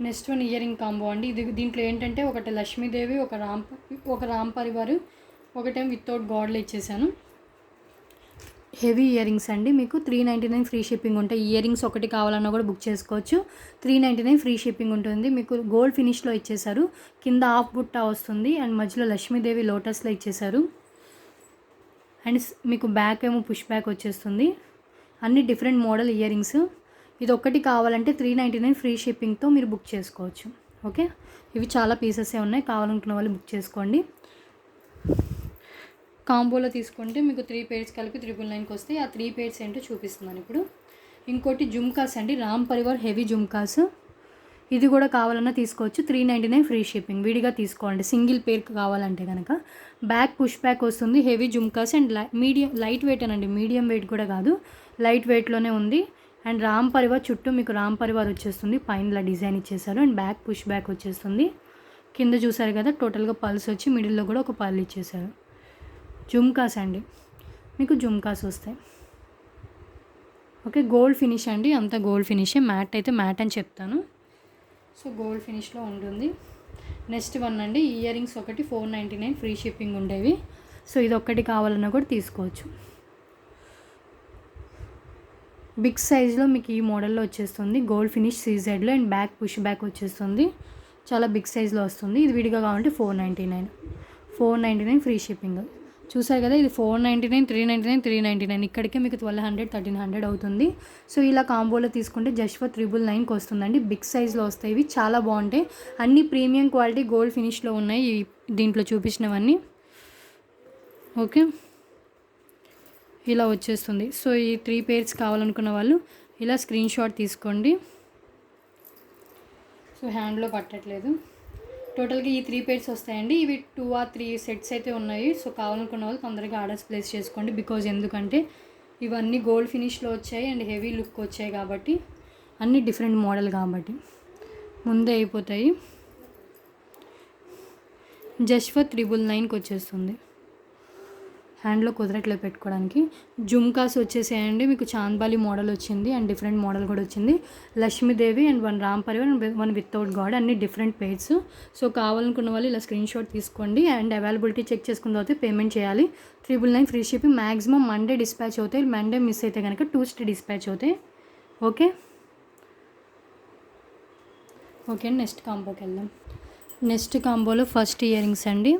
Next one ear ring combo అండి. దీంట్లో ఏంటంటే ఒకటి లక్ష్మీదేవి, ఒక రామ్ పరివారు, ఒకటేమో వితౌట్ గాడ్లో ఇచ్చేసాను. హెవీ ఇయర్ రింగ్స్ అండి. మీకు 399 ఫ్రీ షిప్పింగ్ ఉంటాయి. ఇయర్ రింగ్స్ ఒకటి కావాలన్నా కూడా బుక్ చేసుకోవచ్చు. 399 ఫ్రీ షిప్పింగ్ ఉంటుంది. మీకు గోల్డ్ ఫినిష్లో ఇచ్చేసారు. కింద హాఫ్ బుట్ట వస్తుంది అండ్ మధ్యలో లక్ష్మీదేవి లోటస్లో ఇచ్చేసారు. అండ్ మీకు బ్యాక్ ఏమో పుష్ బ్యాక్ వచ్చేస్తుంది. అన్ని డిఫరెంట్ మోడల్ ఇయర్ రింగ్స్. ఇది ఒక్కటి కావాలంటే 399 ఫ్రీ షిప్పింగ్తో మీరు బుక్ చేసుకోవచ్చు. ఓకే, ఇవి చాలా పీసెసే ఉన్నాయి. కావాలనుకున్న వాళ్ళు బుక్ చేసుకోండి. కాంబోలో తీసుకుంటే మీకు 3 పేర్స్ కలిపి 999కి వస్తాయి. ఆ 3 పేర్స్ ఏంటో చూపిస్తున్నాను ఇప్పుడు. ఇంకోటి జుమ్కాస్ అండి, రామ్ పరివార్ హెవీ జుమ్కాస్. ఇది కూడా కావాలన్నా తీసుకోవచ్చు. 399 ఫ్రీ షిప్పింగ్. విడిగా తీసుకోండి సింగిల్ పేర్ కావాలంటే కనుక. బ్యాక్ పుష్ బ్యాక్ వస్తుంది. Heavy jhumkas and light wait అనండి, మీడియం వెయిట్ కూడా కాదు, లైట్ వెయిట్లోనే ఉంది. అండ్ రామ్ పరివార్ చుట్టూ మీకు రామ్ పరివార్ వచ్చేస్తుంది. పైన ఇలా డిజైన్ ఇచ్చేసారు. అండ్ బ్యాక్ పుష్ బ్యాక్ వచ్చేస్తుంది. కింద చూసారు కదా, టోటల్గా పల్స్ వచ్చి మిడిల్లో కూడా ఒక పల్ ఇచ్చేసారు. జుమ్కాస్ అండి, మీకు జుమ్కాస్ వస్తాయి. ఓకే, గోల్డ్ ఫినిష్ అండి, అంతా గోల్డ్ ఫినిషే. మ్యాట్ అయితే మ్యాట్ అని చెప్తాను. సో గోల్డ్ ఫినిష్లో ఉంటుంది. నెక్స్ట్ వన్ అండి, ఇయర్ రింగ్స్ ఒకటి 499 ఫ్రీ షిప్పింగ్ ఉండేవి. సో ఇది ఒక్కటి కావాలన్నా కూడా తీసుకోవచ్చు. బిగ్ సైజ్లో మీకు ఈ మోడల్లో వచ్చేస్తుంది. గోల్డ్ ఫినిష్ సీజెడ్లో అండ్ బ్యాక్ పుష్ బ్యాక్ వచ్చేస్తుంది. చాలా బిగ్ సైజ్లో వస్తుంది. ఇది విడిగా కావాలంటే 499 ఫ్రీ షిప్పింగ్. చూసారు కదా, ఇది 499, 399, 399, ఇక్కడికే మీకు 1200, 1300 అవుతుంది. సో ఇలా కాంబోలో తీసుకుంటే జస్ట్ ఫర్ 999కి వస్తుందండి. బిగ్ సైజ్లో వస్తాయి. ఇవి చాలా బాగుంటాయి. అన్ని ప్రీమియం క్వాలిటీ గోల్డ్ ఫినిష్లో ఉన్నాయి దీంట్లో చూపించినవన్నీ. ఓకే, ఇలా వచ్చేస్తుంది. సో ఈ 3 పేర్స్ కావాలనుకున్న వాళ్ళు ఇలా స్క్రీన్ షాట్ తీసుకోండి. సో హ్యాండ్లో పట్టట్లేదు. టోటల్గా ఈ 3 పేర్స్ వస్తాయండి. ఇవి 2 or 3 సెట్స్ అయితే ఉన్నాయి. సో కావాలనుకున్న వాళ్ళు తొందరగా ఆర్డర్స్ ప్లేస్ చేసుకోండి. బికాజ్ ఎందుకంటే ఇవన్నీ గోల్డ్ ఫినిష్లో వచ్చాయి అండ్ హెవీ లుక్ వచ్చాయి కాబట్టి, అన్నీ డిఫరెంట్ మోడల్ కాబట్టి ముందే అయిపోతాయి. జస్ట్ ఫర్ 999కి వచ్చేస్తుంది. హ్యాండ్లో కుదరట్లేదు పెట్టుకోవడానికి. జుమ్కాస్ వచ్చేసేయండి. మీకు చాంద్బాలి మోడల్ వచ్చింది అండ్ డిఫరెంట్ మోడల్ కూడా వచ్చింది. Lakshmidevi and 1 Ram Parivar and 1 without God, అన్ని డిఫరెంట్ పేర్స్. సో కావాలనుకున్న వాళ్ళు ఇలా స్క్రీన్ షాట్ తీసుకోండి అండ్ అవైలబిలిటీ చెక్ చేసుకున్న తర్వాత పేమెంట్ చేయాలి. 999 free shipping. Maximum Monday dispatch అవుతాయి. మండే మిస్ అయితే కనుక ట్యూస్డే డిస్పాచ్ అవుతాయి. ఓకే ఓకే అండి, నెక్స్ట్ కాంబోకి వెళ్దాం. నెక్స్ట్ కాంబోలో ఫస్ట్ ఇయర్ రింగ్స్ అండి.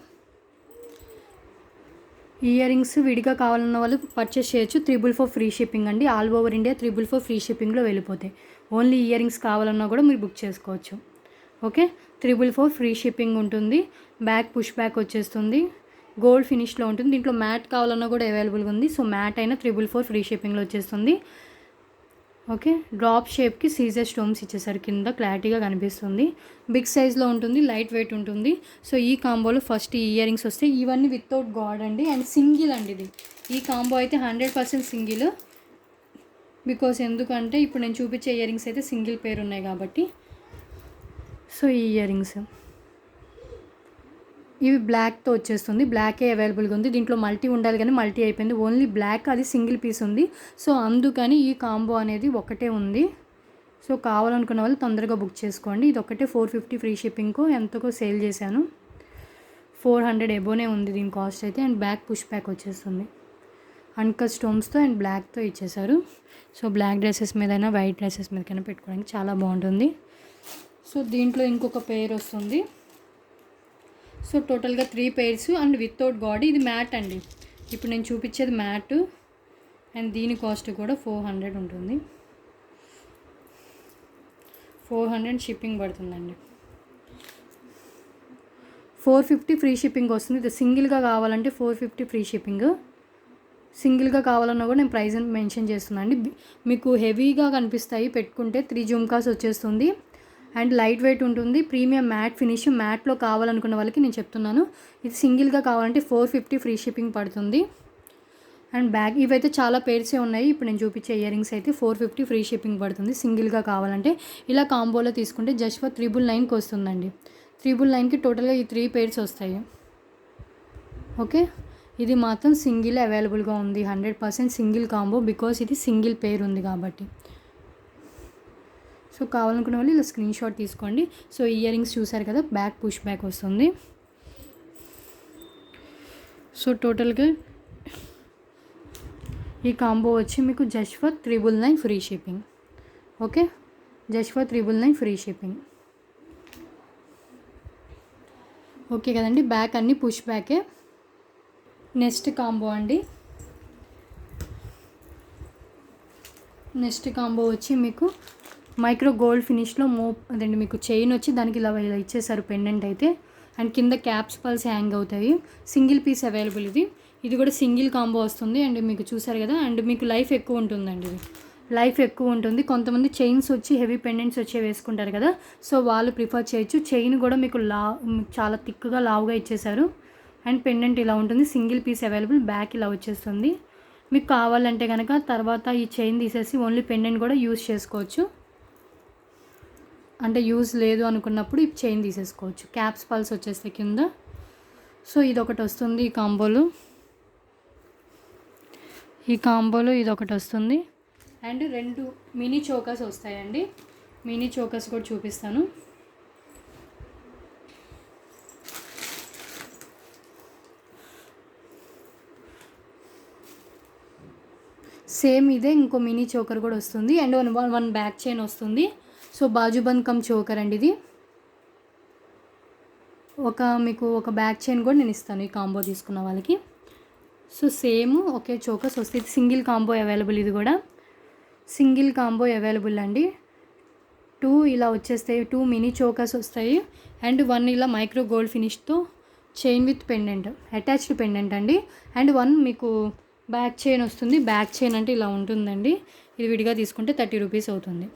ఇయర్ రింగ్స్ విడిగా కావాలన్న వాళ్ళు పర్చేస్ చేయొచ్చు. 444 ఫ్రీ షిప్పింగ్ అండి. ఆల్ ఓవర్ ఇండియా 444 ఫ్రీ షిప్పింగ్లో వెళ్ళిపోతాయి. ఓన్లీ ఇయర్ రింగ్స్ కావాలన్నా కూడా మీరు బుక్ చేసుకోవచ్చు. ఓకే, 444 ఫ్రీ షిప్పింగ్ ఉంటుంది. బ్యాక్ పుష్ బ్యాక్ వచ్చేస్తుంది. గోల్డ్ ఫినిష్లో ఉంటుంది. దీంట్లో మ్యాట్ కావాలన్నా కూడా అవైలబుల్గా ఉంది. సో మ్యాట్ అయినా 444 ఫ్రీ షిప్పింగ్లో వచ్చేస్తుంది. ఓకే, డ్రాప్ షేప్కి సీజర్ స్టోన్స్ ఇచ్చేసరికి కింద క్లారిటీగా కనిపిస్తుంది. బిగ్ సైజ్లో ఉంటుంది, లైట్ వెయిట్ ఉంటుంది. సో ఈ కాంబోలో ఫస్ట్ ఈ ఇయర్ రింగ్స్ వస్తాయి. ఇవన్నీ వితౌట్ గాడ్ అండి అండ్ సింగిల్ అండి. ఇది ఈ కాంబో అయితే 100% సింగిల్. బికాస్ ఎందుకంటే ఇప్పుడు నేను చూపించే ఇయర్ రింగ్స్ అయితే సింగిల్ పేరు ఉన్నాయి కాబట్టి. సో ఈ ఇయర్ రింగ్స్ ఇవి బ్లాక్తో వచ్చేస్తుంది. బ్లాకే అవైలబుల్గా ఉంది. దీంట్లో మల్టీ ఉండాలి కానీ మల్టీ అయిపోయింది. ఓన్లీ బ్లాక్, అది సింగిల్ పీస్ ఉంది. సో అందుకని ఈ కాంబో అనేది ఒకటే ఉంది. సో కావాలనుకున్న వాళ్ళు తొందరగా బుక్ చేసుకోండి. ఇది ఒకటే 450 ఫ్రీ షిప్పింగ్కో ఎంతకో సేల్ చేశాను. 400 ఎబోనే ఉంది దీని కాస్ట్ అయితే. అండ్ బ్యాక్ పుష్ బ్యాక్ వచ్చేస్తుంది. అన్కట్ స్టోన్స్తో అండ్ బ్లాక్తో ఇచ్చేసారు. సో బ్లాక్ డ్రెస్సెస్ మీదైనా వైట్ డ్రెస్సెస్ మీదకైనా పెట్టుకోవడానికి చాలా బాగుంటుంది. సో దీంట్లో ఇంకొక పేర్ వస్తుంది. సో టోటల్గా 3 పేర్స్ అండ్ వితౌట్ గాడ్. ఇది మ్యాట్ అండి. ఇప్పుడు నేను చూపించేది మ్యాట్ అండ్ దీని కాస్ట్ కూడా 400 ఉంటుంది. 400 షిప్పింగ్ పడుతుందండి. 450 ఫ్రీ షిప్పింగ్ వస్తుంది. ఇది సింగిల్గా కావాలంటే 450 ఫ్రీ షిప్పింగ్. సింగిల్గా కావాలన్నా కూడా నేను ప్రైస్ మెన్షన్ చేస్తున్నాను అండి. మీకు హెవీగా కనిపిస్తాయి పెట్టుకుంటే. 3 జుమ్కాస్ వచ్చేస్తుంది అండ్ లైట్ వెయిట్ ఉంటుంది. Premium matte finish. మ్యాట్లో కావాలనుకున్న వాళ్ళకి నేను చెప్తున్నాను. ఇది సింగిల్గా కావాలంటే 450 ఫ్రీ షిప్పింగ్ పడుతుంది. అండ్ బ్యాగ్ ఇవైతే చాలా పేర్సే ఉన్నాయి. ఇప్పుడు నేను చూపించే ఇయర్ రింగ్స్ అయితే 450 ఫ్రీ షిప్పింగ్ పడుతుంది. సింగిల్గా కావాలంటే ఇలా కాంబోలో తీసుకుంటే జస్ట్ ఫర్ 999కి వస్తుందండి. 999కి టోటల్గా ఈ 3 పేర్స్ వస్తాయి. ఓకే, ఇది మాత్రం సింగిల్ అవైలబుల్గా ఉంది. 100% సింగిల్ కాంబో. బికాస్ ఇది సింగిల్ పేర్ ఉంది కాబట్టి. సో కావాలనుకున్న వాళ్ళు ఇలా స్క్రీన్ షాట్ తీసుకోండి. సో ఇయర్ రింగ్స్ చూసారు కదా, బ్యాక్ పుష్ బ్యాక్ వస్తుంది. సో టోటల్గా ఈ కాంబో వచ్చి మీకు just for 999 free shipping. Okay, just for 999 free shipping. Okay కదండి, బ్యాక్ అన్నీ పుష్ బ్యాకే. నెక్స్ట్ కాంబో అండి. నెక్స్ట్ కాంబో వచ్చి మీకు మైక్రో గోల్డ్ ఫినిష్లో అదండి. మీకు చైన్ వచ్చి దానికి ఇలా ఇచ్చేసారు పెండెంట్ అయితే. అండ్ కింద క్యాప్స్ పల్స్ హ్యాంగ్ అవుతాయి. Single piece available. ఇది కూడా సింగిల్ కాంబో వస్తుంది. అండ్ మీకు చూసారు కదా, అండ్ మీకు లైఫ్ ఎక్కువ ఉంటుందండి. ఇది లైఫ్ ఎక్కువ ఉంటుంది. కొంతమంది చైన్స్ వచ్చి హెవీ పెండెంట్స్ వచ్చి వేసుకుంటారు కదా, సో వాళ్ళు ప్రిఫర్ చేయొచ్చు. చైన్ కూడా మీకు చాలా థిక్గా లావుగా ఇచ్చేసారు. అండ్ పెండెంట్ ఇలా ఉంటుంది. Single piece available. బ్యాక్ ఇలా వచ్చేస్తుంది. మీకు కావాలంటే కనుక తర్వాత ఈ చైన్ తీసేసి ఓన్లీ పెండెంట్ కూడా యూజ్ చేసుకోవచ్చు. అంటే యూజ్ లేదు అనుకున్నప్పుడు ఈ చైన్ తీసేసుకోవచ్చు. క్యాప్స్ పల్స్ వచ్చేస్తే కింద. సో ఇది ఒకటి వస్తుంది ఈ కాంబోలో. ఈ కాంబోలో ఇది ఒకటి వస్తుంది అండ్ 2 మినీ చోకర్స్ వస్తాయండి. మినీ చోకర్స్ కూడా చూపిస్తాను. సేమ్ ఇదే ఇంకో మినీ చోకర్ కూడా వస్తుంది అండ్ వన్ బ్యాక్ చైన్ వస్తుంది. సో బాజుబంద్ కమ్ చోకర్ అండి ఇది. మీకు ఒక బ్యాక్ చైన్ కూడా నేను ఇస్తాను ఈ కాంబో తీసుకున్న వాళ్ళకి. సో సేమ్ ఒకే చోకర్స్ వస్తాయి. సింగిల్ కాంబో అవైలబుల్, ఇది కూడా సింగిల్ కాంబో అవైలబుల్ అండి. 2 ఇలా వచ్చేస్తాయి, 2 మినీ చోకర్స్ వస్తాయి అండ్ 1 ఇలా మైక్రో గోల్డ్ ఫినిష్తో chain with pendant, attached pendant అండి. అండ్ 1 మీకు బ్యాక్ చైన్ వస్తుంది. బ్యాక్ చైన్ అంటే ఇలా ఉంటుందండి. ఇది విడిగా తీసుకుంటే 30 రూపీస్ అవుతుంది.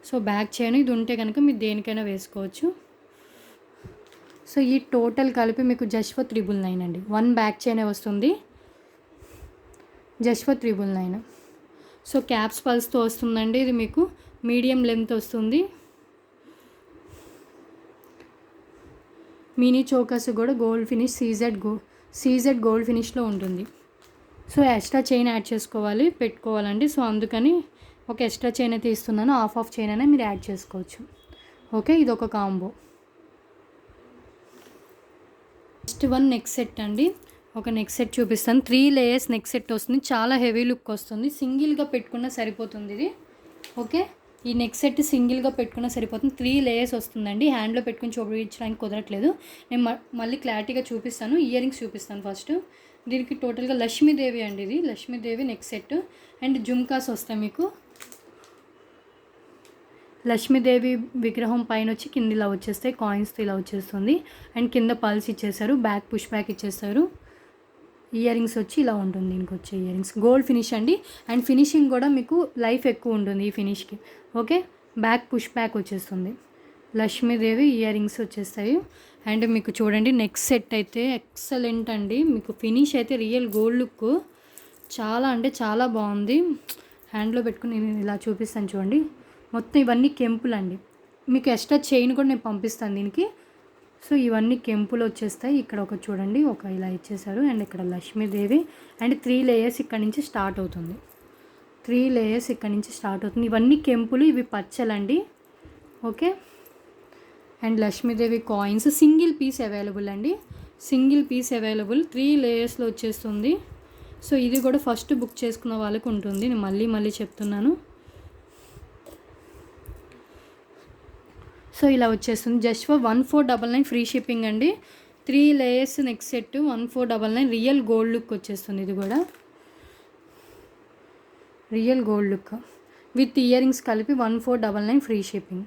సో బ్యాక్ చైన్ ఇది ఉంటే కనుక మీరు దేనికైనా వేసుకోవచ్చు. సో ఈ టోటల్ కలిపి మీకు జస్ట్ ఫర్ 999 అండి. 1 బ్యాక్ చైనే వస్తుంది జస్ట్ ఫర్ 999. సో క్యాప్స్ పల్స్తో వస్తుందండి. ఇది మీకు మీడియం లెంత్ వస్తుంది. మినీ చోకర్స్ కూడా గోల్డ్ ఫినిష్ సీజెడ్ గోల్డ్ ఫినిష్లో ఉంటుంది. సో ఎక్స్ట్రా చైన్ యాడ్ చేసుకోవాలి, పెట్టుకోవాలండి. సో అందుకని ఒక ఎక్స్ట్రా చైన్ అయితే ఇస్తున్నాను. హాఫ్ చైన్ అయినా మీరు యాడ్ చేసుకోవచ్చు. ఓకే, ఇది ఒక కాంబో. నెక్స్ట్ 1 నెక్ సెట్ అండి. ఒక నెక్ సెట్ చూపిస్తాను. 3 లేయర్స్ నెక్ సెట్ వస్తుంది. చాలా హెవీ లుక్ వస్తుంది. సింగిల్గా పెట్టుకున్నా సరిపోతుంది ఇది. ఓకే, ఈ నెక్ సెట్ సింగిల్గా పెట్టుకున్నా సరిపోతుంది. 3 లేయర్స్ వస్తుందండి. హ్యాండ్లో పెట్టుకుని చూపించడానికి కుదరట్లేదు. నేను మళ్ళీ క్లారిటీగా చూపిస్తాను. ఇయర్ రింగ్స్ చూపిస్తాను ఫస్ట్. దీనికి టోటల్గా లక్ష్మీదేవి అండి, ఇది Lakshmidevi neck set and jhumkas వస్తాయి మీకు. లక్ష్మీదేవి విగ్రహం పైన వచ్చి కింద ఇలా వచ్చేస్తాయి, కాయిన్స్తో ఇలా వచ్చేస్తుంది అండ్ కింద పల్స్ ఇచ్చేస్తారు, బ్యాక్ పుష్ బ్యాక్ ఇచ్చేస్తారు. ఇయర్ రింగ్స్ వచ్చి ఇలా ఉంటుంది. దీనికి వచ్చే ఇయర్ రింగ్స్ గోల్డ్ ఫినిష్ అండి. అండ్ ఫినిషింగ్ కూడా మీకు లైఫ్ ఎక్కువ ఉంటుంది ఈ ఫినిష్కి. ఓకే, బ్యాక్ పుష్ బ్యాక్ వచ్చేస్తుంది. లక్ష్మీదేవి ఇయర్ రింగ్స్ వచ్చేస్తాయి. అండ్ మీకు చూడండి నెక్ సెట్ అయితే ఎక్సలెంట్ అండి. మీకు ఫినిష్ అయితే రియల్ గోల్డ్ లుక్ చాలా అంటే చాలా బాగుంది. హ్యాండ్లో పెట్టుకుని నేను ఇలా చూపిస్తాను చూడండి. మొత్తం ఇవన్నీ కెంపులు అండి. మీకు ఎక్స్ట్రా చైన్ కూడా నేను పంపిస్తాను దీనికి. సో ఇవన్నీ కెంపులు వచ్చేస్తాయి. ఇక్కడ ఒక చూడండి, ఒక ఇలా ఇచ్చేసారు అండ్ ఇక్కడ లక్ష్మీదేవి అండ్ 3 లేయర్స్ ఇక్కడ నుంచి స్టార్ట్ అవుతుంది. 3 లేయర్స్ ఇక్కడ నుంచి స్టార్ట్ అవుతుంది. ఇవన్నీ కెంపులు, ఇవి పచ్చలండి. Okay, and Lakshmidevi coins single piece available అండి. సింగిల్ పీస్ అవైలబుల్ 3 లేయర్స్లో వచ్చేస్తుంది. సో ఇది కూడా ఫస్ట్ బుక్ చేసుకున్న వాళ్ళకి ఉంటుంది. నేను మళ్ళీ చెప్తున్నాను. సో ఇలా వచ్చేస్తుంది. జస్ట్ ఫర్ 1499 ఫ్రీ షిప్పింగ్ అండి. 3 layers neck set 1499. Real gold look వచ్చేస్తుంది. ఇది కూడా real gold look with ear rings కలిపి 1499 ఫ్రీ షిప్పింగ్.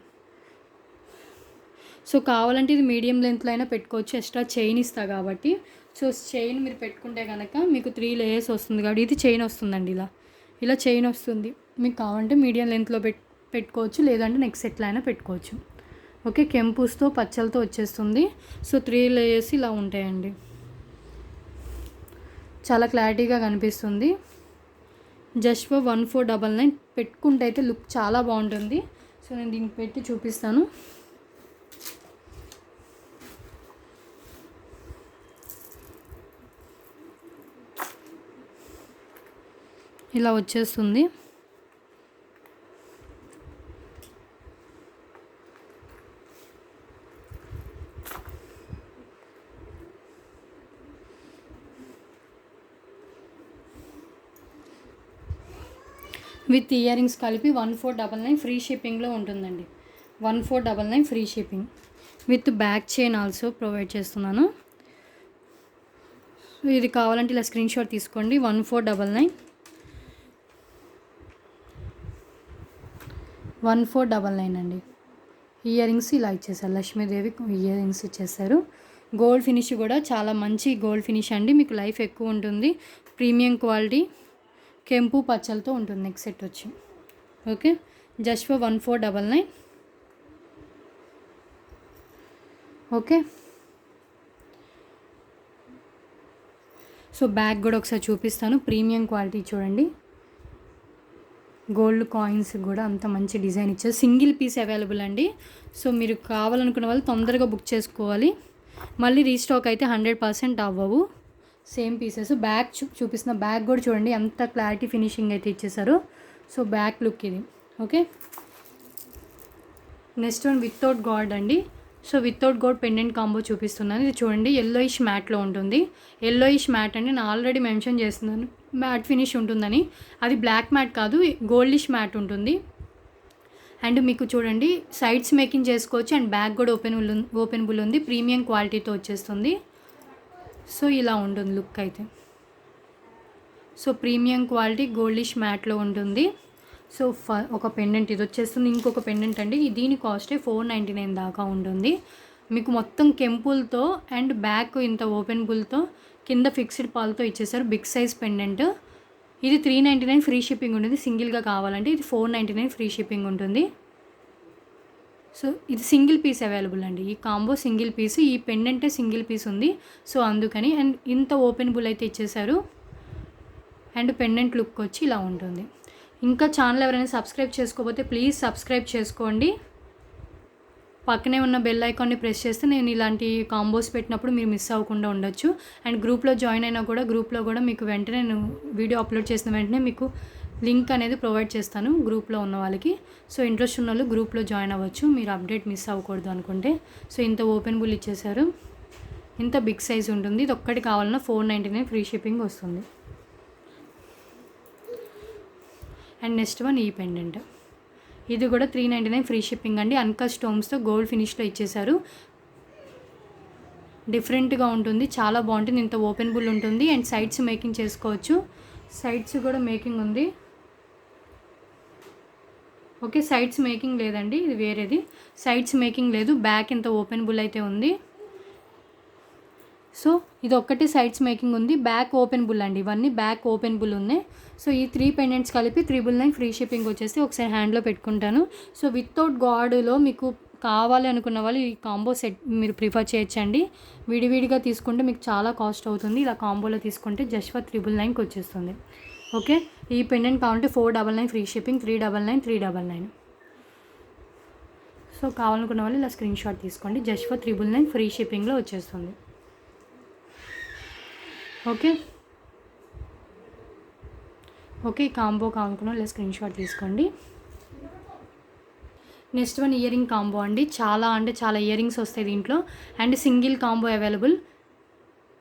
సో కావాలంటే ఇది మీడియం లెంత్లో అయినా పెట్టుకోవచ్చు. ఎక్స్ట్రా చైన్ ఇస్తా కాబట్టి. సో చైన్ మీరు పెట్టుకుంటే కనుక మీకు 3 లేయర్స్ వస్తుంది కాబట్టి ఇది చైన్ వస్తుందండి. ఇలా చైన్ వస్తుంది. మీకు కావాలంటే మీడియం లెంత్లో పెట్టుకోవచ్చు, లేదంటే నెక్ సెట్లో అయినా పెట్టుకోవచ్చు. ఓకే, కెంపుస్తో పచ్చలతో వచ్చేస్తుంది. సో 3 లేయర్స్ ఇలా ఉంటాయండి. చాలా క్లారిటీగా కనిపిస్తుంది. జస్ట్ ఫర్ 1499 పెట్టుకుంటే అయితే లుక్ చాలా బాగుంటుంది. సో నేను దీనికి పెట్టి చూపిస్తాను. ఇలా వచ్చేస్తుంది. విత్ ఇయర్ రింగ్స్ కలిపి 1499 ఫ్రీ షిప్పింగ్లో ఉంటుందండి. 1499 free shipping with back chain also provide చేస్తున్నాను. ఇది కావాలంటే ఇలా స్క్రీన్ షాట్ తీసుకోండి. 1499 అండి. ఇయర్ రింగ్స్ ఇలా ఇచ్చేసారు. లక్ష్మీదేవి ఇయర్ రింగ్స్ ఇచ్చేసారు. గోల్డ్ ఫినిష్ కూడా చాలా మంచి గోల్డ్ ఫినిష్ అండి. మీకు లైఫ్ ఎక్కువ ఉంటుంది. ప్రీమియం క్వాలిటీ కెంపు పచ్చలతో ఉంటుంది నెక్ సెట్ వచ్చి. Okay, just for 1499. Okay, so bag కూడా ఒకసారి చూపిస్తాను. ప్రీమియం క్వాలిటీ చూడండి. గోల్డ్ కాయిన్స్ కూడా అంత మంచి డిజైన్ ఇచ్చారు. సింగిల్ పీస్ అవైలబుల్ అండి. సో మీరు కావాలనుకున్న వాళ్ళు తొందరగా బుక్ చేసుకోవాలి. మళ్ళీ రీస్టాక్ అయితే 100% అవ్వవు. Same pieces. బ్యాక్ చూపిస్తున్న బ్యాక్ కూడా చూడండి ఎంత క్లారిటీ ఫినిషింగ్ అయితే ఇచ్చేసారు. సో బ్యాక్ లుక్ ఇది. Okay, next one without god అండి. So without god pendant combo చూపిస్తున్నాను. ఇది చూడండి ఎల్లోయిష్ మ్యాట్లో ఉంటుంది. ఎల్లోయిష్ మ్యాట్ అండి, నేను ఆల్రెడీ మెన్షన్ చేస్తున్నాను మ్యాట్ ఫినిష్ ఉంటుందని. అది బ్లాక్ మ్యాట్ కాదు, గోల్డిష్ మ్యాట్ ఉంటుంది. అండ్ మీకు చూడండి సైడ్స్ మేకింగ్ చేసుకోవచ్చు అండ్ బ్యాక్ కూడా ఓపెనబుల్ ఉంది. ప్రీమియం క్వాలిటీతో వచ్చేస్తుంది. సో ఇలా ఉంటుంది లుక్ అయితే. సో ప్రీమియం క్వాలిటీ గోల్డిష్ మ్యాట్లో ఉంటుంది. సో ఒక పెండెంట్ ఇది వచ్చేస్తుంది. ఇంకొక పెండెంట్ అండి, దీని కాస్టే 499 దాకా ఉంటుంది. మీకు మొత్తం కెంపుల్తో అండ్ బ్యాక్ ఇంత ఓపెనబుల్తో కింద ఫిక్స్డ్ పాల్తో ఇచ్చేసారు. Big size pendant. ఇది 399 ఫ్రీ షిప్పింగ్ ఉంటుంది. సింగిల్గా కావాలంటే ఇది 499 ఫ్రీ షిప్పింగ్ ఉంటుంది. సో ఇది సింగిల్ పీస్ అవైలబుల్ అండి. ఈ కాంబో సింగిల్ పీస్, ఈ పెండెంటే సింగిల్ పీస్ ఉంది. సో అందుకని అండ్ ఇంత ఓపెనబుల్ అయితే ఇచ్చేసారు. అండ్ పెండెంట్ లుక్ వచ్చి ఇలా ఉంటుంది. ఇంకా ఛానల్ ఎవరైనా సబ్స్క్రైబ్ చేసుకోకపోతే ప్లీజ్ సబ్స్క్రైబ్ చేసుకోండి. పక్కనే ఉన్న బెల్ ఐకాన్ని ప్రెస్ చేస్తే నేను ఇలాంటి కాంబోస్ పెట్టినప్పుడు మీరు మిస్ అవ్వకుండా ఉండొచ్చు. అండ్ గ్రూప్లో జాయిన్ అయినా కూడా గ్రూప్లో కూడా మీకు వెంటనే నేను వీడియో అప్లోడ్ చేసిన వెంటనే మీకు లింక్ అనేది ప్రొవైడ్ చేస్తాను గ్రూప్లో ఉన్న వాళ్ళకి. సో ఇంట్రెస్ట్ ఉన్న వాళ్ళు గ్రూప్లో జాయిన్ అవ్వచ్చు మీరు అప్డేట్ మిస్ అవ్వకూడదు అనుకుంటే. సో ఇంత ఓపెనబుల్ ఇచ్చేసారు, ఇంత బిగ్ సైజ్ ఉంటుంది. ఇది ఒక్కటి కావాలన్నా 499 ఫ్రీ షిప్పింగ్ వస్తుంది. అండ్ నెక్స్ట్ వన్ ఈ పెండెంట్, ఇది కూడా 399 ఫ్రీ షిప్పింగ్ అండి. అన్కట్ స్టోన్స్తో గోల్డ్ ఫినిష్లో ఇచ్చేసారు. డిఫరెంట్గా ఉంటుంది, చాలా బాగుంటుంది. ఇంత ఓపెనబుల్ ఉంటుంది అండ్ సైడ్స్ మేకింగ్ చేసుకోవచ్చు. సైడ్స్ కూడా మేకింగ్ ఉంది. ఓకే, సైడ్స్ మేకింగ్ లేదండి, ఇది వేరేది. సైడ్స్ మేకింగ్ లేదు, బ్యాక్ ఇంత ఓపెనబుల్ అయితే ఉంది. సో ఇది ఒక్కటి సైడ్స్ మేకింగ్ ఉంది, బ్యాక్ ఓపెనబుల్ అండి. ఇవన్నీ బ్యాక్ ఓపెనబుల్ ఉన్నాయి. సో ఈ 3 పెండెంట్స్ కలిపి 999 ఫ్రీ షిప్పింగ్ వచ్చేసి ఒకసారి హ్యాండ్లో పెట్టుకుంటాను. సో వితౌట్ గాడ్లో మీకు కావాలి అనుకున్న వాళ్ళు ఈ కాంబో సెట్ మీరు ప్రిఫర్ చేయొచ్చండి. విడివిడిగా తీసుకుంటే మీకు చాలా కాస్ట్ అవుతుంది. ఇలా కాంబోలో తీసుకుంటే జస్ట్ ఫర్ 999కి వచ్చేస్తుంది. ఓకే, ఈ పెండెంట్ కావాలంటే 499 ఫ్రీ షిప్పింగ్, 399, 399. సో కావాలనుకున్న వాళ్ళు ఇలా స్క్రీన్ షాట్ తీసుకోండి. జస్ట్ ఫర్ 999 ఫ్రీ షిప్పింగ్లో వచ్చేస్తుంది. ఓకే ఓకే, కాంబో కావాలనుకున్న ఇలా స్క్రీన్ షాట్ తీసుకోండి. Next one ear ring combo అండి. చాలా అంటే చాలా ఇయర్ రింగ్స్ వస్తాయి దీంట్లో. And single combo available.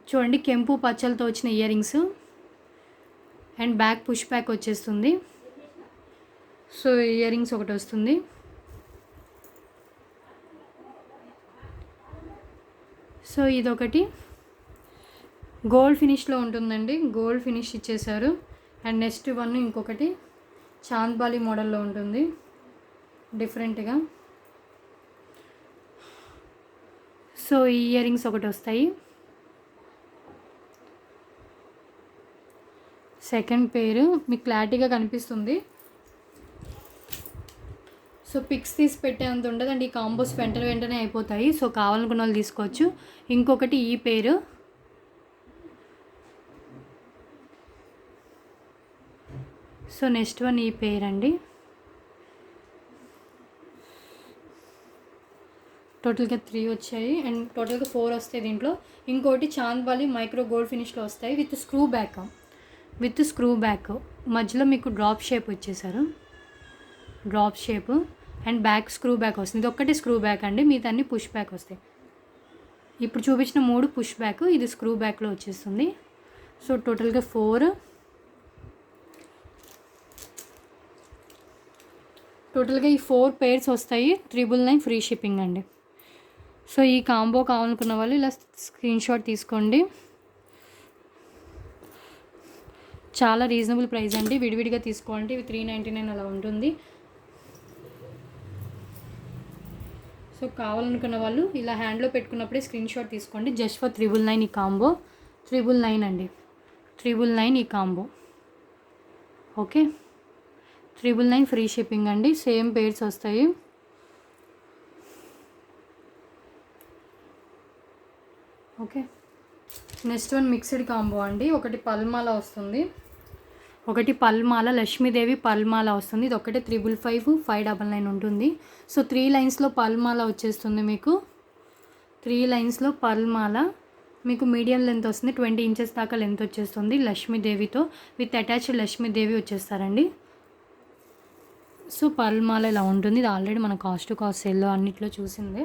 చూడండి కెంపు పచ్చలతో వచ్చిన ear rings and back push back వచ్చేస్తుంది. సో ఇయర్ రింగ్స్ ఒకటి వస్తుంది. సో ఇదొకటి గోల్డ్ ఫినిష్లో ఉంటుందండి, గోల్డ్ ఫినిష్ ఇచ్చేసారు. అండ్ నెక్స్ట్ వన్ ఇంకొకటి చాంద్బాలి మోడల్లో ఉంటుంది డిఫరెంట్గా. సో ఈ ఇయర్ రింగ్స్ ఒకటి వస్తాయి. సెకండ్ పేరు మీకు క్లారిటీగా కనిపిస్తుంది. సో పిక్స్ తీసి పెట్టేంత ఉండదండి, ఈ కాంబోస్ వెంటనే అయిపోతాయి. సో కావాలనుకున్న వాళ్ళు తీసుకోవచ్చు. ఇంకొకటి ఈ పేరు. సో నెక్స్ట్ వన్ ఈ పేర్ అండి. టోటల్గా 3 వచ్చాయి అండ్ టోటల్గా 4 వస్తాయి దీంట్లో. ఇంకోటి చాంద్బాలి మైక్రో గోల్డ్ ఫినిష్లో వస్తాయి విత్ స్క్రూ బ్యాక్. మధ్యలో మీకు డ్రాప్ షేప్ వచ్చేసారు, drop shape and back screw back వస్తుంది. ఇది ఒక్కటి స్క్రూ బ్యాక్ అండి, మిగతా అన్ని పుష్ బ్యాక్ వస్తాయి. ఇప్పుడు చూపించిన 3 పుష్ బ్యాక్, ఇది స్క్రూ బ్యాక్లో వచ్చేస్తుంది. సో టోటల్గా 4. టోటల్గా ఈ 4 పేర్స్ వస్తాయి. 999 ఫ్రీ షిప్పింగ్ అండి. సో ఈ కాంబో కావాలనుకున్న వాళ్ళు ఇలా స్క్రీన్ షాట్ తీసుకోండి. చాలా రీజనబుల్ ప్రైస్ అండి. విడివిడిగా తీసుకోవాలంటే ఇవి 399 అలా ఉంటుంది. సో కావాలనుకున్న వాళ్ళు ఇలా హ్యాండ్లో పెట్టుకున్నప్పుడే స్క్రీన్ షాట్ తీసుకోండి. జస్ట్ ఫర్ 999 ఈ కాంబో. 999 అండి, 999 ఈ కాంబో. ఓకే, 999 ఫ్రీ షిప్పింగ్ అండి. సేమ్ పేర్స్ వస్తాయి. Okay, next one mixed combo అండి. ఒకటి పల్మాల వస్తుంది, ఒకటి పల్మాల లక్ష్మీదేవి పల్మాల వస్తుంది. ఇది ఒకటి 555, 599 ఉంటుంది. సో 3 లైన్స్లో పల్మాల వచ్చేస్తుంది మీకు. 3 లైన్స్లో పల్మాల మీకు మీడియం లెంత్ వస్తుంది, 20 ఇంచెస్ దాకా లెంత్ వచ్చేస్తుంది. లక్ష్మీదేవితో విత్ అటాచ్డ్ లక్ష్మీదేవి వచ్చేస్తారండి. సో పల్మాల ఇలా ఉంటుంది. ఇది ఆల్రెడీ మన కాస్ట్ టు కాస్ట్ సేల్లో అన్నిట్లో చూసిందే.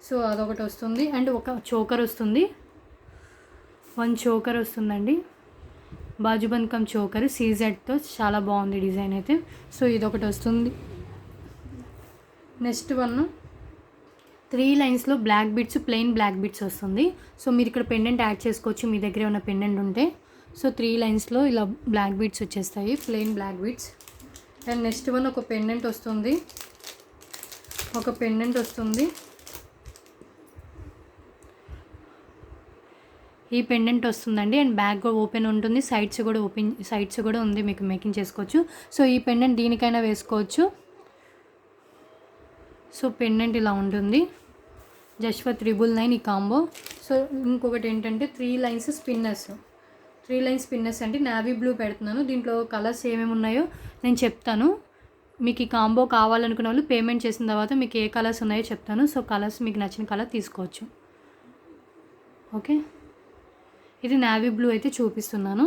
సో అదొకటి వస్తుంది. అండ్ ఒక చోకర్ వస్తుంది, 1 చోకర్ వస్తుందండి. బాజుబంద్ కమ్ చోకర్ సీజెడ్తో చాలా బాగుంది డిజైన్ అయితే. సో ఇదొకటి వస్తుంది. నెక్స్ట్ వన్ 3 లైన్స్లో black bits, plain black bits వస్తుంది. సో మీరు ఇక్కడ పెండెంట్ యాడ్ చేసుకోవచ్చు మీ దగ్గర ఉన్న పెండెంట్ ఉంటే. సో 3 లైన్స్లో ఇలా బ్లాక్ బిట్స్ వచ్చేస్తాయి, plain black bits. And next one ఒక పెండెంట్ వస్తుంది, ఈ పెండెంట్ వస్తుందండి. అండ్ బ్యాక్ కూడా ఓపెన్ ఉంటుంది, సైడ్స్ కూడా ఉంది, మీకు మేకింగ్ చేసుకోవచ్చు. సో ఈ పెండెంట్ దీనికైనా వేసుకోవచ్చు. సో పెండెంట్ ఇలా ఉంటుంది, జస్ట్ ఫర్ 999 ఈ కాంబో. సో ఇంకొకటి ఏంటంటే 3 లైన్స్ స్పిన్నర్స్ అంటే నావీ బ్లూ పెడుతున్నాను. దీంట్లో కలర్స్ ఏమేమి ఉన్నాయో నేను చెప్తాను. మీకు ఈ కాంబో కావాలనుకున్న వాళ్ళు పేమెంట్ చేసిన తర్వాత మీకు ఏ కలర్స్ ఉన్నాయో చెప్తాను. సో కలర్స్ మీకు నచ్చిన కలర్ తీసుకోవచ్చు. ఓకే, ఇది నావీ బ్లూ అయితే చూపిస్తున్నాను.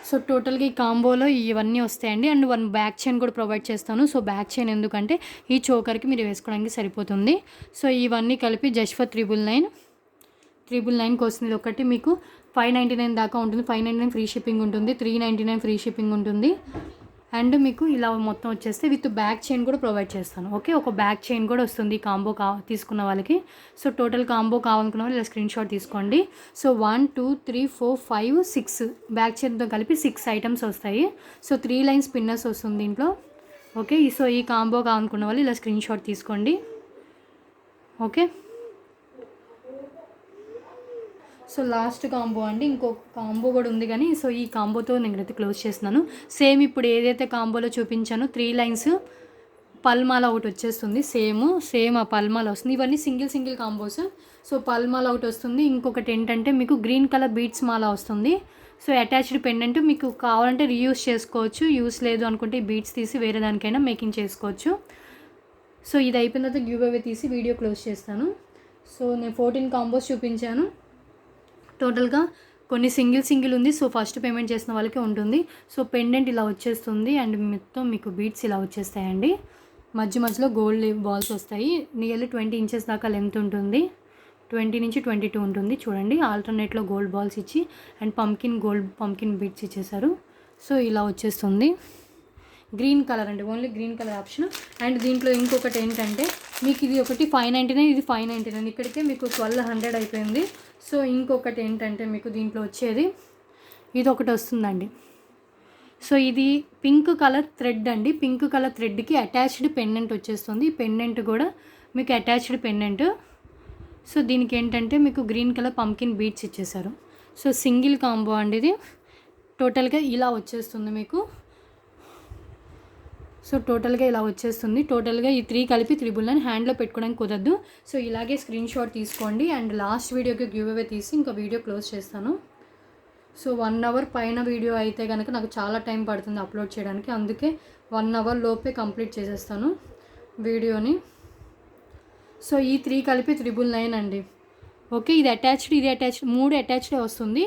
సో టోటల్గా ఈ కాంబోలో ఇవన్నీ వస్తాయండి. అండ్ 1 బ్యాక్ చైన్ కూడా ప్రొవైడ్ చేస్తాను. సో బ్యాక్ చైన్ ఎందుకంటే ఈ చోకర్కి మీరు వేసుకోవడానికి సరిపోతుంది. సో ఇవన్నీ కలిపి జస్ట్ ఫర్ 999కి వస్తుంది. ఒకటి మీకు 599 దాకా ఉంటుంది, 599 ఫ్రీ షిప్పింగ్ ఉంటుంది, 399 ఫ్రీ షిప్పింగ్ ఉంటుంది. అండ్ మీకు ఇలా మొత్తం వచ్చేస్తే విత్ బ్యాక్ చైన్ కూడా ప్రొవైడ్ చేస్తాను. ఓకే, ఒక బ్యాక్ చైన్ కూడా వస్తుంది ఈ కాంబో తీసుకున్న వాళ్ళకి. సో టోటల్ కాంబో కావాలనుకున్న వాళ్ళు ఇలా స్క్రీన్ షాట్ తీసుకోండి. సో 1 2 3 4 5 6 బ్యాక్ చైన్తో కలిపి 6 ఐటమ్స్ వస్తాయి. సో 3 లైన్ స్పిన్నర్స్ వస్తుంది దీంట్లో. ఓకే, సో ఈ కాంబో కావాలనుకున్న వాళ్ళు ఇలా స్క్రీన్ షాట్ తీసుకోండి. ఓకే, సో లాస్ట్ కాంబో అండి, ఇంకొక కాంబో కూడా ఉంది కానీ సో ఈ కాంబోతో నేనైతే క్లోజ్ చేస్తున్నాను. సేమ్ ఇప్పుడు ఏదైతే కాంబోలో చూపించానో 3 లైన్స్ పల్మాల ఒకటి వచ్చేస్తుంది, సేమ్ ఆ పల్మాల వస్తుంది. ఇవన్నీ సింగిల్ కాంబోస్. సో పల్మాల ఒకటి వస్తుంది, ఇంకొకటి ఏంటంటే మీకు గ్రీన్ కలర్ బీట్స్ మాల వస్తుంది. సో అటాచ్డ్ పెండెంట్ మీకు కావాలంటే రీయూస్ చేసుకోవచ్చు, యూస్ లేదు అనుకుంటే ఈ బీట్స్ తీసి వేరే దానికైనా మేకింగ్ చేసుకోవచ్చు. సో ఇది అయిపోయిన తర్వాత గివ్ అవే తీసి వీడియో క్లోజ్ చేస్తాను. సో నేను 14 కాంబోస్ చూపించాను. టోటల్గా కొన్ని సింగిల్ ఉంది. సో ఫస్ట్ పేమెంట్ చేసిన వాళ్ళకే ఉంటుంది. సో పెండెంట్ ఇలా వచ్చేస్తుంది అండ్ మొత్తం మీకు బీట్స్ ఇలా వచ్చేస్తాయండి. మధ్యలో గోల్డ్ బాల్స్ వస్తాయి. నియర్లీ 20 ఇంచెస్ దాకా లెంత్ ఉంటుంది, 20 నుంచి 22 ఉంటుంది. చూడండి, ఆల్టర్నేట్లో గోల్డ్ బాల్స్ ఇచ్చి అండ్ పంకిన్ బీట్స్ ఇచ్చేసారు. సో ఇలా వచ్చేస్తుంది. గ్రీన్ కలర్ అండి, only green colour option. And దీంట్లో ఇంకొకటి ఏంటంటే మీకు ఇది ఒకటి 599, ఇది 599, ఇక్కడికే మీకు 1200 అయిపోయింది. సో ఇంకొకటి ఏంటంటే మీకు దీంట్లో వచ్చేది ఇది ఒకటి వస్తుందండి. సో ఇది పింక్ కలర్ థ్రెడ్ అండి, పింక్ కలర్ థ్రెడ్కి అటాచ్డ్ పెండెంట్ వచ్చేస్తుంది. ఈ పెండెంట్ కూడా మీకు అటాచ్డ్ పెండెంట్. సో దీనికి ఏంటంటే మీకు గ్రీన్ కలర్ పంకిన్ బీట్స్ ఇచ్చేసారు. సో సింగిల్ కాంబో అండి ఇది. టోటల్గా ఇలా వచ్చేస్తుంది మీకు. సో టోటల్గా ఇలా వచ్చేస్తుంది. టోటల్గా ఈ 3 కలిపి 999 హ్యాండ్లో పెట్టుకోవడానికి కుదరదు. సో ఇలాగే స్క్రీన్ షాట్ తీసుకోండి. అండ్ లాస్ట్ వీడియోకి గివ్ అవే తీసి ఇంకా వీడియో క్లోజ్ చేస్తాను. సో 1 అవర్ పైన వీడియో అయితే కనుక నాకు చాలా టైం పడుతుంది అప్లోడ్ చేయడానికి, అందుకే 1 అవర్ లోపే కంప్లీట్ చేసేస్తాను వీడియోని. సో ఈ 3 కలిపి 999 అండి. ఓకే, ఇది అటాచ్డ్ 3 అటాచ్డే వస్తుంది.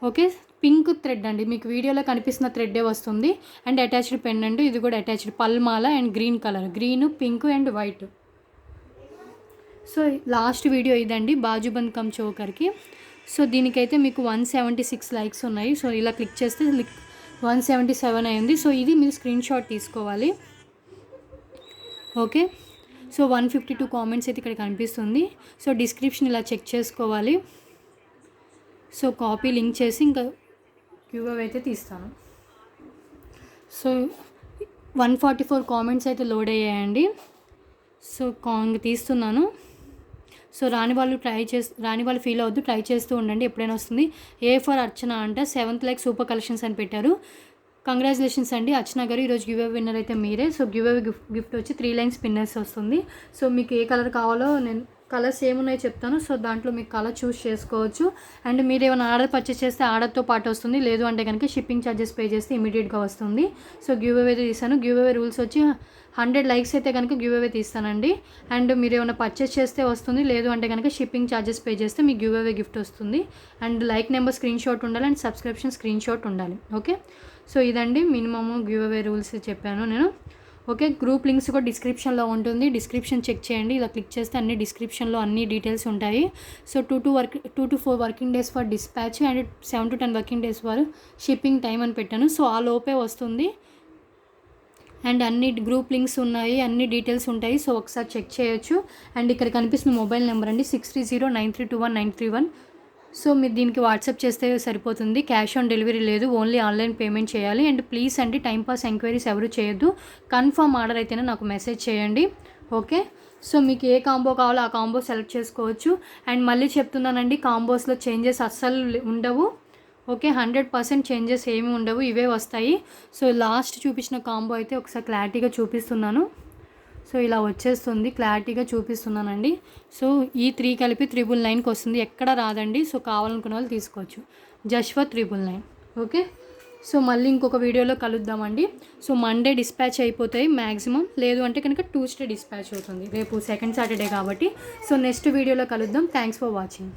ఓకే, పింక్ థ్రెడ్ అండి, మీకు వీడియోలో కనిపిస్తున్న థ్రెడ్డే వస్తుంది. అండ్ అటాచ్డ్ పెండెంట్, ఇది కూడా అటాచ్డ్ పల్మాల and green colour, green pink and white. So last video ఇదండి బాజుబంద్ కమ్ చోకర్కి. సో దీనికైతే మీకు 176 లైక్స్ ఉన్నాయి. సో ఇలా క్లిక్ చేస్తే 177 అయింది. సో ఇది మీరు స్క్రీన్ షాట్ తీసుకోవాలి. ఓకే, సో 152 కామెంట్స్ అయితే ఇక్కడ కనిపిస్తుంది. సో డిస్క్రిప్షన్ ఇలా చెక్ చేసుకోవాలి. సో కాపీ లింక్ చేసి ఇంకా గివ్ అవే అయితే తీస్తాను. సో 144 కామెంట్స్ అయితే లోడ్ అయ్యాయండి. సో తీస్తున్నాను. సో రాని వాళ్ళు ఫీల్ అవ్వద్దు, ట్రై చేస్తూ ఉండండి, ఎప్పుడైనా వస్తుంది. ఏ ఫర్ అర్చన అంట 7th లైక్ సూపర్ కలెక్షన్స్ అని పెట్టారు. కంగ్రాచులేషన్స్ అండి అర్చన గారు, ఈరోజు గివ్ అవే విన్నర్ అయితే మీరే. సో గివ్ అవే గిఫ్ట్ వచ్చి 3 లైన్ స్పిన్నర్స్ వస్తుంది. సో మీకు ఏ కలర్ కావాలో నేను కలర్స్ ఏమున్నాయో చెప్తాను. సో దాంట్లో మీకు కలర్ చూస్ చేసుకోవచ్చు. అండ్ మీరు ఏమైనా ఆర్డర్ పర్చేస్ చేస్తే ఆర్డర్తో పాటు వస్తుంది, లేదు అంటే కనుక షిప్పింగ్ ఛార్జెస్ పే చేస్తే ఇమీడియట్గా వస్తుంది. సో గివ్ అవే తీసాను. గివ్ అవే రూల్స్ వచ్చి 100 లైక్స్ అయితే కనుక గివ్ అవే తీస్తానండి. అండ్ మీరు ఏమైనా పర్చేస్ చేస్తే వస్తుంది, లేదు అంటే కనుక షిప్పింగ్ ఛార్జెస్ పే చేస్తే మీకు గివ్ అవే గిఫ్ట్ వస్తుంది. And like number screen shot ఉండాలి అండ్ సబ్స్క్రిప్షన్ స్క్రీన్ షాట్ ఉండాలి. ఓకే, సో ఇదండి మినిమమ్ గివ్ అవే రూల్స్ చెప్పాను నేను. ఓకే, గ్రూప్ లింక్స్ కూడా డిస్క్రిప్షన్లో ఉంటుంది. డిస్క్రిప్షన్ చెక్ చేయండి. ఇలా క్లిక్ చేస్తే అన్ని డిస్క్రిప్షన్లో అన్ని డీటెయిల్స్ ఉంటాయి. So 2 to 4 working days for dispatch and 7 to 10 working days for shipping time అని పెట్టాను. సో ఆ లోపే వస్తుంది. అండ్ అన్ని గ్రూప్ లింక్స్ ఉన్నాయి, అన్ని డీటెయిల్స్ ఉంటాయి. సో ఒకసారి చెక్ చేయొచ్చు. అండ్ ఇక్కడ కనిపిస్తున్న మొబైల్ నెంబర్ అండి 6309321931. సో మీరు దీనికి వాట్సాప్ చేస్తే సరిపోతుంది. క్యాష్ ఆన్ డెలివరీ లేదు, ఓన్లీ ఆన్లైన్ పేమెంట్ చేయాలి. అండ్ ప్లీజ్ అండి టైంపాస్ ఎంక్వైరీస్ ఎవరు చేయొద్దు. కన్ఫర్మ్ ఆర్డర్ అయితేనే నాకు మెసేజ్ చేయండి. ఓకే, సో మీకు ఏ కాంబో కావాలో ఆ కాంబో సెలెక్ట్ చేసుకోవచ్చు. అండ్ మళ్ళీ చెప్తున్నానండి, కాంబోస్లో చేంజెస్ అస్సలు ఉండవు. ఓకే, 100% చేంజెస్ ఏమి ఉండవు, ఇవే వస్తాయి. సో లాస్ట్ చూపించిన కాంబో అయితే ఒకసారి క్లారిటీగా చూపిస్తున్నాను. సో ఇలా వచ్చేస్తుంది, క్లారిటీగా చూపిస్తున్నానండి. సో ఈ 3 కలిపి 999కి వస్తుంది, ఎక్కడ రాదండి. సో కావాలనుకున్న వాళ్ళు తీసుకోవచ్చు, జస్ట్ ఫర్ 999. ఓకే, సో మళ్ళీ ఇంకొక వీడియోలో కలుద్దామండి. సో మండే డిస్పాచ్ అయిపోతాయి మ్యాక్సిమం, లేదు అంటే కనుక ట్యూస్డే డిస్పాచ్ అవుతుంది. రేపు సెకండ్ సాటర్డే కాబట్టి. సో నెక్స్ట్ వీడియోలో కలుద్దాం. Thanks for watching.